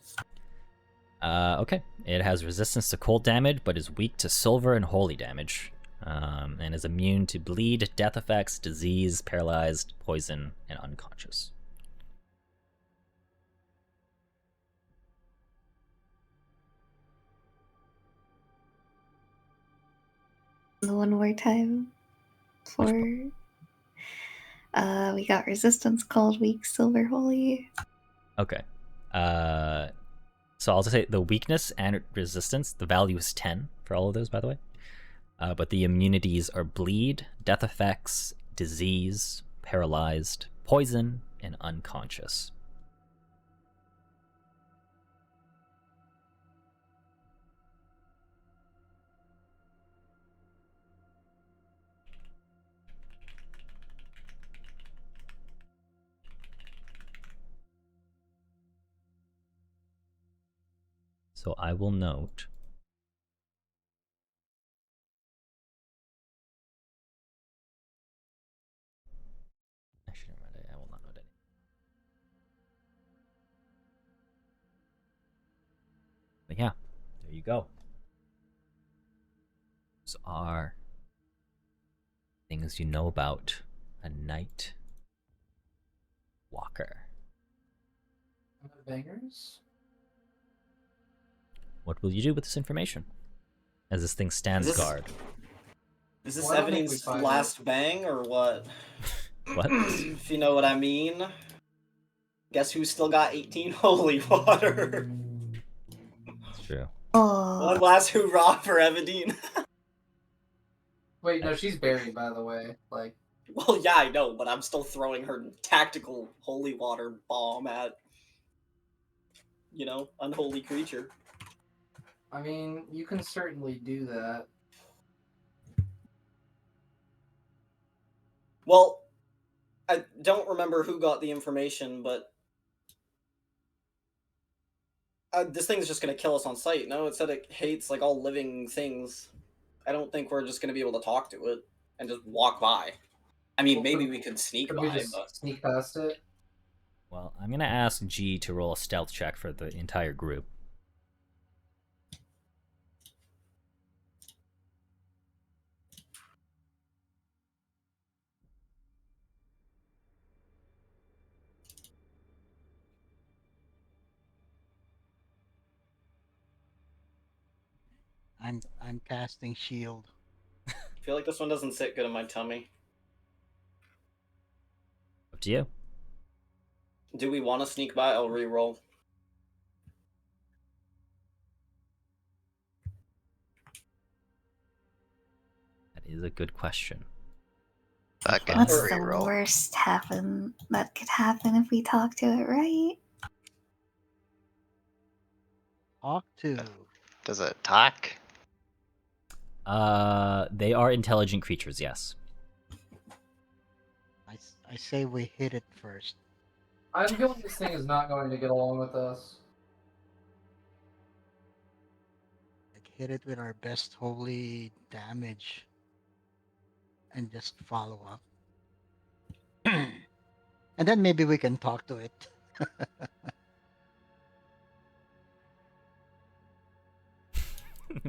Okay. It has resistance to cold damage, but is weak to silver and holy damage. And is immune to bleed, death effects, disease, paralyzed, poison, and unconscious. One more time. For we got resistance, cold, weak, silver, holy. Okay. So I'll just say the weakness and resistance, the value is 10 for all of those, by the way. But the immunities are bleed, death effects, disease, paralyzed, poison, and unconscious. So I will note. Actually, never mind, I will not note any. But yeah, there you go. Those are things you know about a night walker. Bangers? What will you do with this information as this thing stands this- guard? Is this Well, I don't think we Evan's find last bang or what? What? If you know what I mean. Guess who's still got 18 holy water? It's true. One Oh, last hoorah for Evadine. Wait, no, she's buried, by the way. Like, Well, yeah, I know, but I'm still throwing her tactical holy water bomb at, unholy creature. I mean, you can certainly do that. Well, I don't remember who got the information, but this thing's just gonna kill us on sight. No, it said it hates like all living things. I don't think we're just gonna be able to talk to it and just walk by. I mean, Well, maybe we could sneak Could by, we just but sneak past it? Well, I'm gonna ask G to roll a stealth check for the entire group. I'm casting shield. I feel like this one doesn't sit good in my tummy. Up to you. Do we want to sneak by? I'll re-roll. That is a good question. Fucking what's Or- the reroll. worst that could happen if we talk to it, right? Talk to. Does it talk? They are intelligent creatures, yes. I say we hit it first. I'm feeling this thing is not going to get along with us. Like hit it with our best holy damage, and just follow up. And then maybe we can talk to it.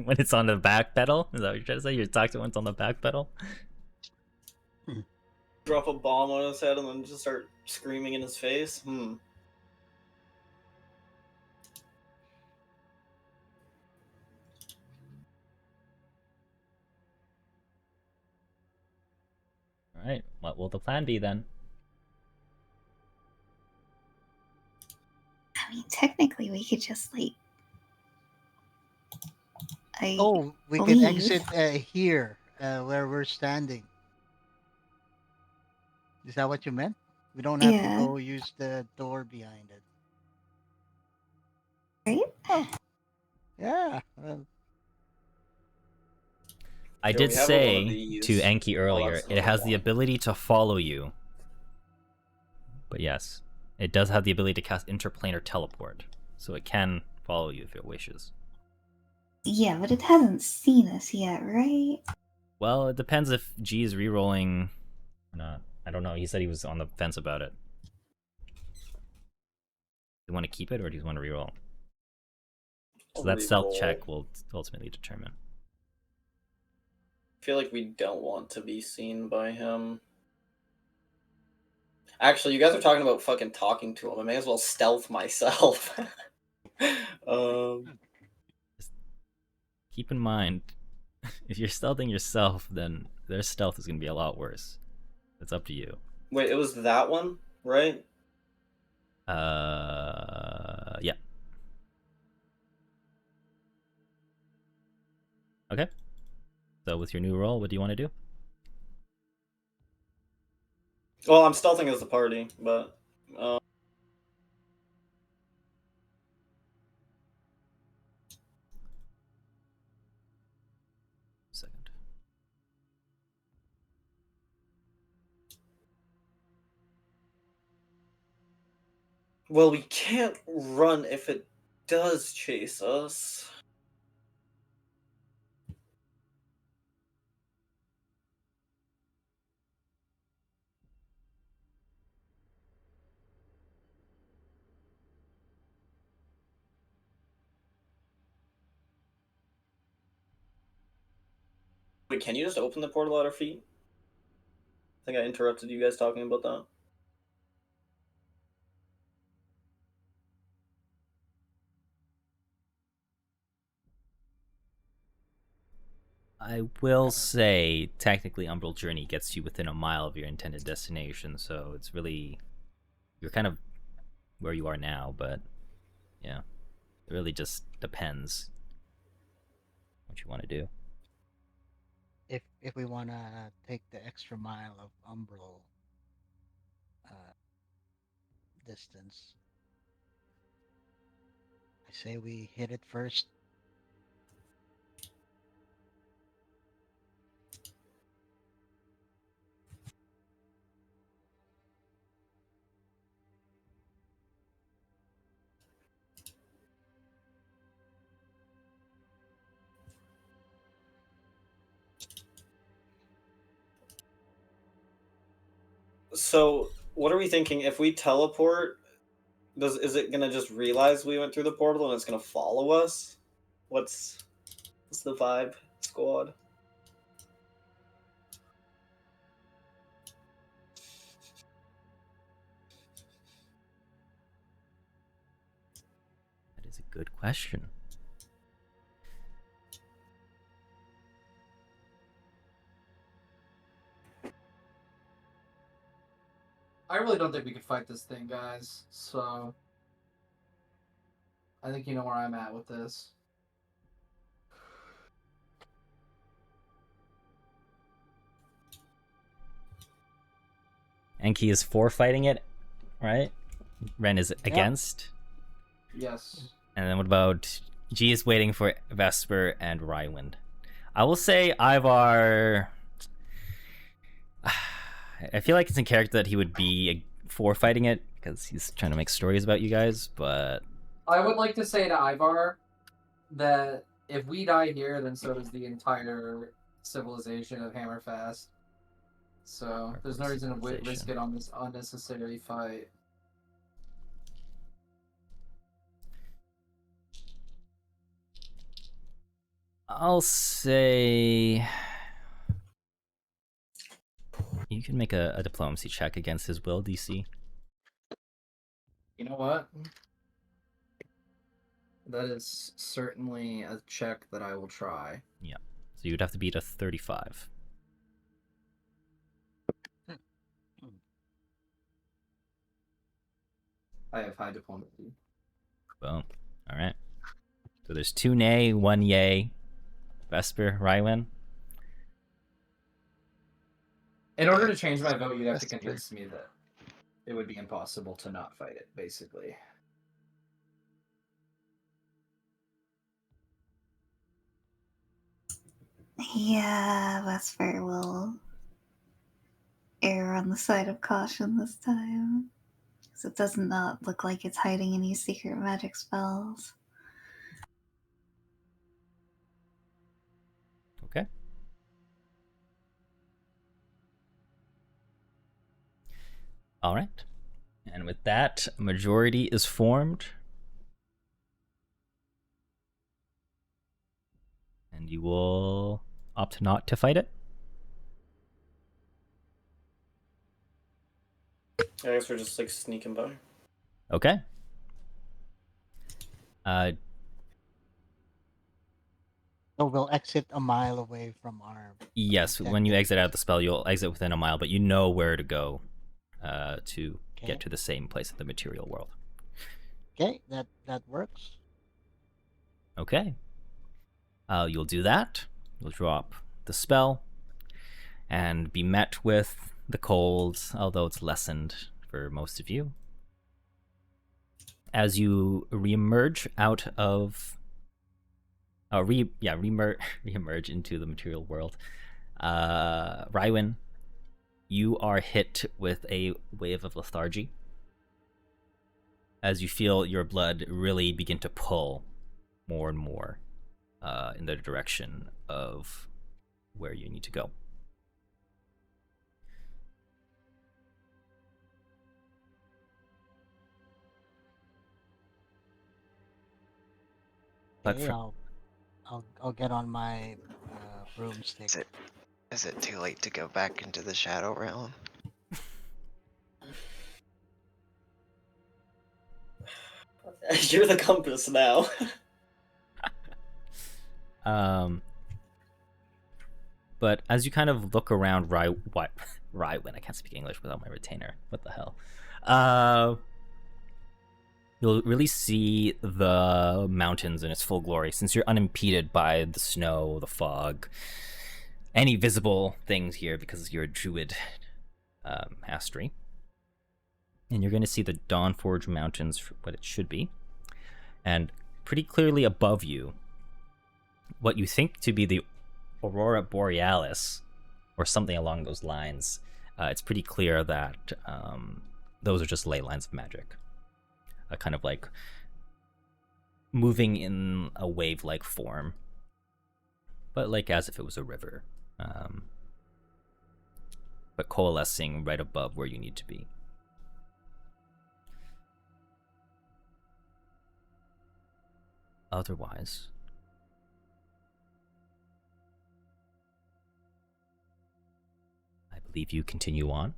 When it's on the back pedal? Is that what you're trying to say? You're talking to when it's on the back pedal? Drop a bomb on his head and then just start screaming in his face? Alright, what will the plan be then? I mean, technically, we could just Oh, we can leave. exit here, where we're standing. Is that what you meant? We don't have Yeah. to go use the door behind it. Right? Oh, yeah. Well, I Yeah, did we have a one of say these. to Enki earlier, that's it another has the one. ability to follow you. But yes, it does have the ability to cast interplanar teleport. So it can follow you if it wishes. Yeah, but it hasn't seen us yet, right? Well, it depends if G is rerolling or not. I don't know. He said he was on the fence about it. Do you want to keep it or do you want to reroll? So I'll that stealth re-roll. check will ultimately determine. I feel like we don't want to be seen by him. Actually, you guys are talking about fucking talking to him. I may as well stealth myself. Keep in mind, if you're stealthing yourself, then their stealth is going to be a lot worse. It's up to you. Wait, it was that one, right? Yeah. Okay. So with your new role, what do you want to do? Well, I'm stealthing as the party, but Second. well, we can't run if it does chase us. Wait, can you just open the portal at our feet? I think I interrupted you guys talking about that. I will say, technically, Umbral Journey gets you within a mile of your intended destination, so it's really... You're kind of where you are now, but yeah, it really just depends what you want to do. If we want to take the extra mile of umbral distance, I say we hit it first. So, what are we thinking? If we teleport, is it gonna just realize we went through the portal and it's gonna follow us? What's the vibe, squad? That is a good question. I really don't think we can fight this thing, guys. So I think you know where I'm at with this. Enki is for fighting it, right? Ren is against. Yes. And then what about G is waiting for Vesper and Rywind? I will say Ivar... I feel like it's in character that he would be for fighting it, because he's trying to make stories about you guys, but... I would like to say to Ivar that if we die here, then so does the entire civilization of Hammerfast. So there's no reason to risk it on this unnecessary fight. I'll say... You can make a diplomacy check against his will, DC. You know what? That is certainly a check that I will try. Yeah. So you'd have to beat a 35. I have high diplomacy. Boom. Alright. So there's 2 nay, 1 yay. Vesper, Rywind. In order to change my vote, you'd have to Vesper. convince me that it would be impossible to not fight it, basically. Yeah, Vesper will err on the side of caution this time. Because it does not look like it's hiding any secret magic spells. Okay. Alright. And with that, majority is formed. And you will opt not to fight it. I guess we're just like sneaking by. Okay. So we'll exit a mile away from our. Yes, when you exit out the spell, you'll exit within a mile, but you know where to go to get to the same place in the material world. Okay, that works. Okay. You'll do that. You'll drop the spell and be met with the cold, although it's lessened for most of you. As you reemerge out of... reemerge into the material world. Rywin, you are hit with a wave of lethargy. as you feel your blood really begin to pull more and more in the direction of where you need to go. But Okay, I'll get on my broomstick. Is it too late to go back into the Shadow Realm? You're the compass now. But as you kind of look around Rywin, I can't speak English without my retainer. What the hell? You'll really see the mountains in its full glory, since you're unimpeded by the snow, the fog, any visible things here, because you're a druid mastery. And you're going to see the Dawnforge Mountains for what it should be. And pretty clearly above you, what you think to be the Aurora Borealis, or something along those lines. It's pretty clear that those are just ley lines of magic. Kind of like moving in a wave-like form, but like as if it was a river, but coalescing right above where you need to be. Otherwise, I believe you continue on.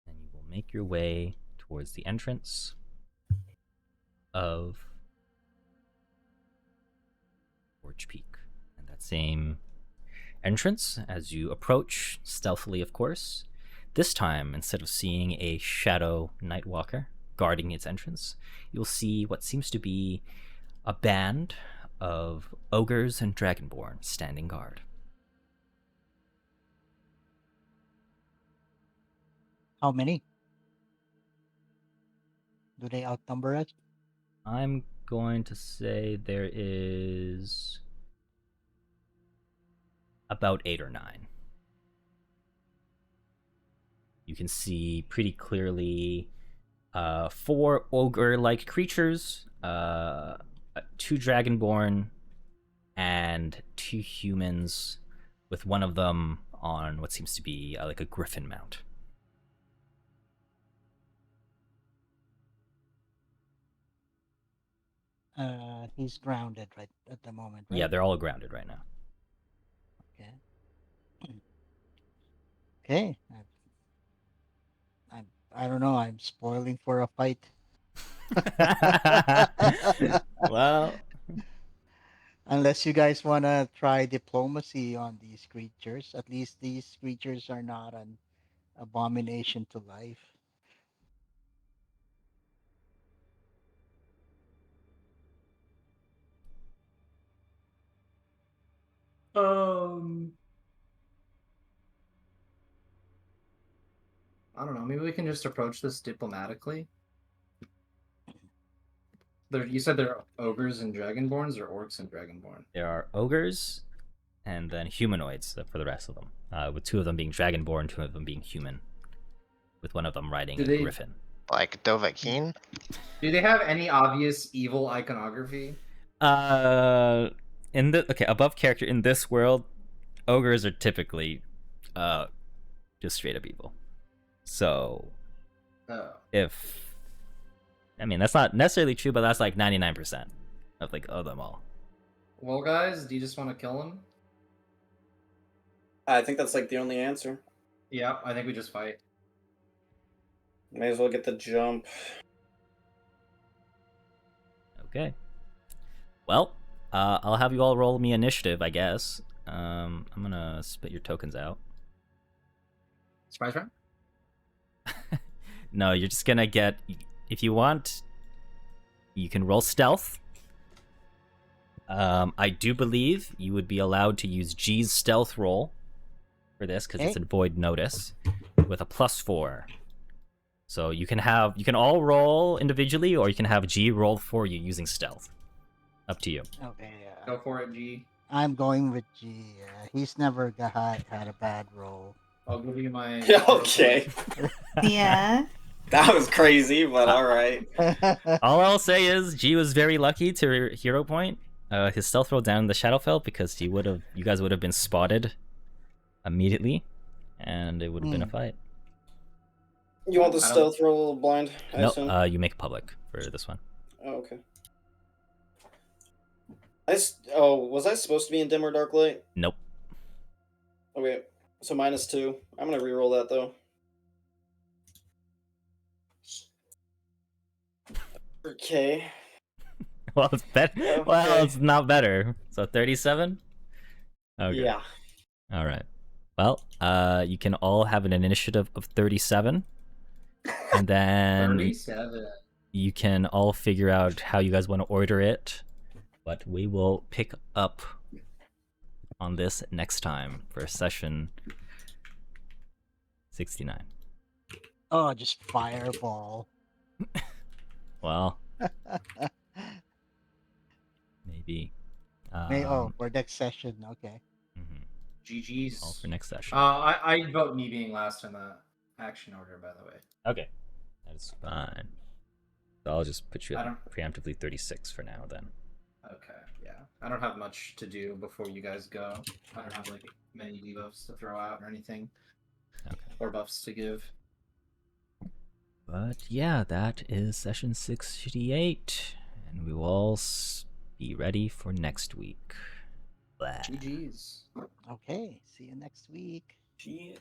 And you will make your way towards the entrance of Forge Peak. And that same entrance, as you approach, stealthily of course, this time, instead of seeing a shadow nightwalker guarding its entrance, you'll see what seems to be a band of ogres and dragonborn standing guard. How many? Do they outnumber us? I'm going to say there is about 8 or 9. You can see pretty clearly 4 ogre-like creatures, 2 dragonborn, and 2 humans, with one of them on what seems to be like a griffin mount. He's grounded right at the moment, right? Yeah, they're all grounded right now. Okay. Okay. I don't know. I'm spoiling for a fight. Well, Unless you guys want to try diplomacy on these creatures. At least these creatures are not an abomination to life. I don't know. Maybe we can just approach this diplomatically. You said they're ogres and dragonborns, or orcs and dragonborn? there are ogres and then humanoids for the rest of them, with 2 of them being dragonborn, 2 of them being human, with one of them riding a griffin. Like Dovahkiin? Do they have any obvious evil iconography? Above character in this world, ogres are typically just straight up evil. So that's not necessarily true, but that's like 99% of them all. Well, guys, do you just want to kill him? I think that's like the only answer. Yeah, I think we just fight. May as well get the jump. Okay. Well, I'll have you all roll me initiative, I guess. I'm gonna spit your tokens out. Surprise round? No, you're just gonna get. If you want, you can roll stealth. I do believe you would be allowed to use G's stealth roll for this because it's a void notice with a +4. So you can all roll individually, or you can have G roll for you using stealth. Up to you. Okay. Go for it, G. I'm going with G. He's never had a bad roll. I'll give you my. Okay. Yeah. That was crazy, but alright. All I'll say is G was very lucky to hero point his stealth roll down the Shadowfell because you guys would have been spotted immediately, and it would have been a fight. You want the I don't- stealth roll blind? I No, assume? you make public for this one. Oh, okay. Oh, was I supposed to be in dim or dark light? Nope. Okay, so -2. I'm gonna reroll that though. Okay. Well, it's better. Okay. Well, it's not better. So 37. Okay. Yeah. All right. Well, you can all have an initiative of 37, and then 37. you can all figure out how you guys want to order it. But we will pick up on this next time for session 69. Oh, just fireball. Well, maybe. For next session. Okay. Mhm. GG's. All for next session. I vote me being last in the action order, by the way. Okay, that's fine. So I'll just put you I at don't- preemptively 36 for now then. Okay, yeah. I don't have much to do before you guys go. I don't have like many debuffs to throw out or anything. Okay. Or buffs to give. But yeah, that is session 68, and we will all be ready for next week. Blah. GG's. Okay. See you next week. Gee.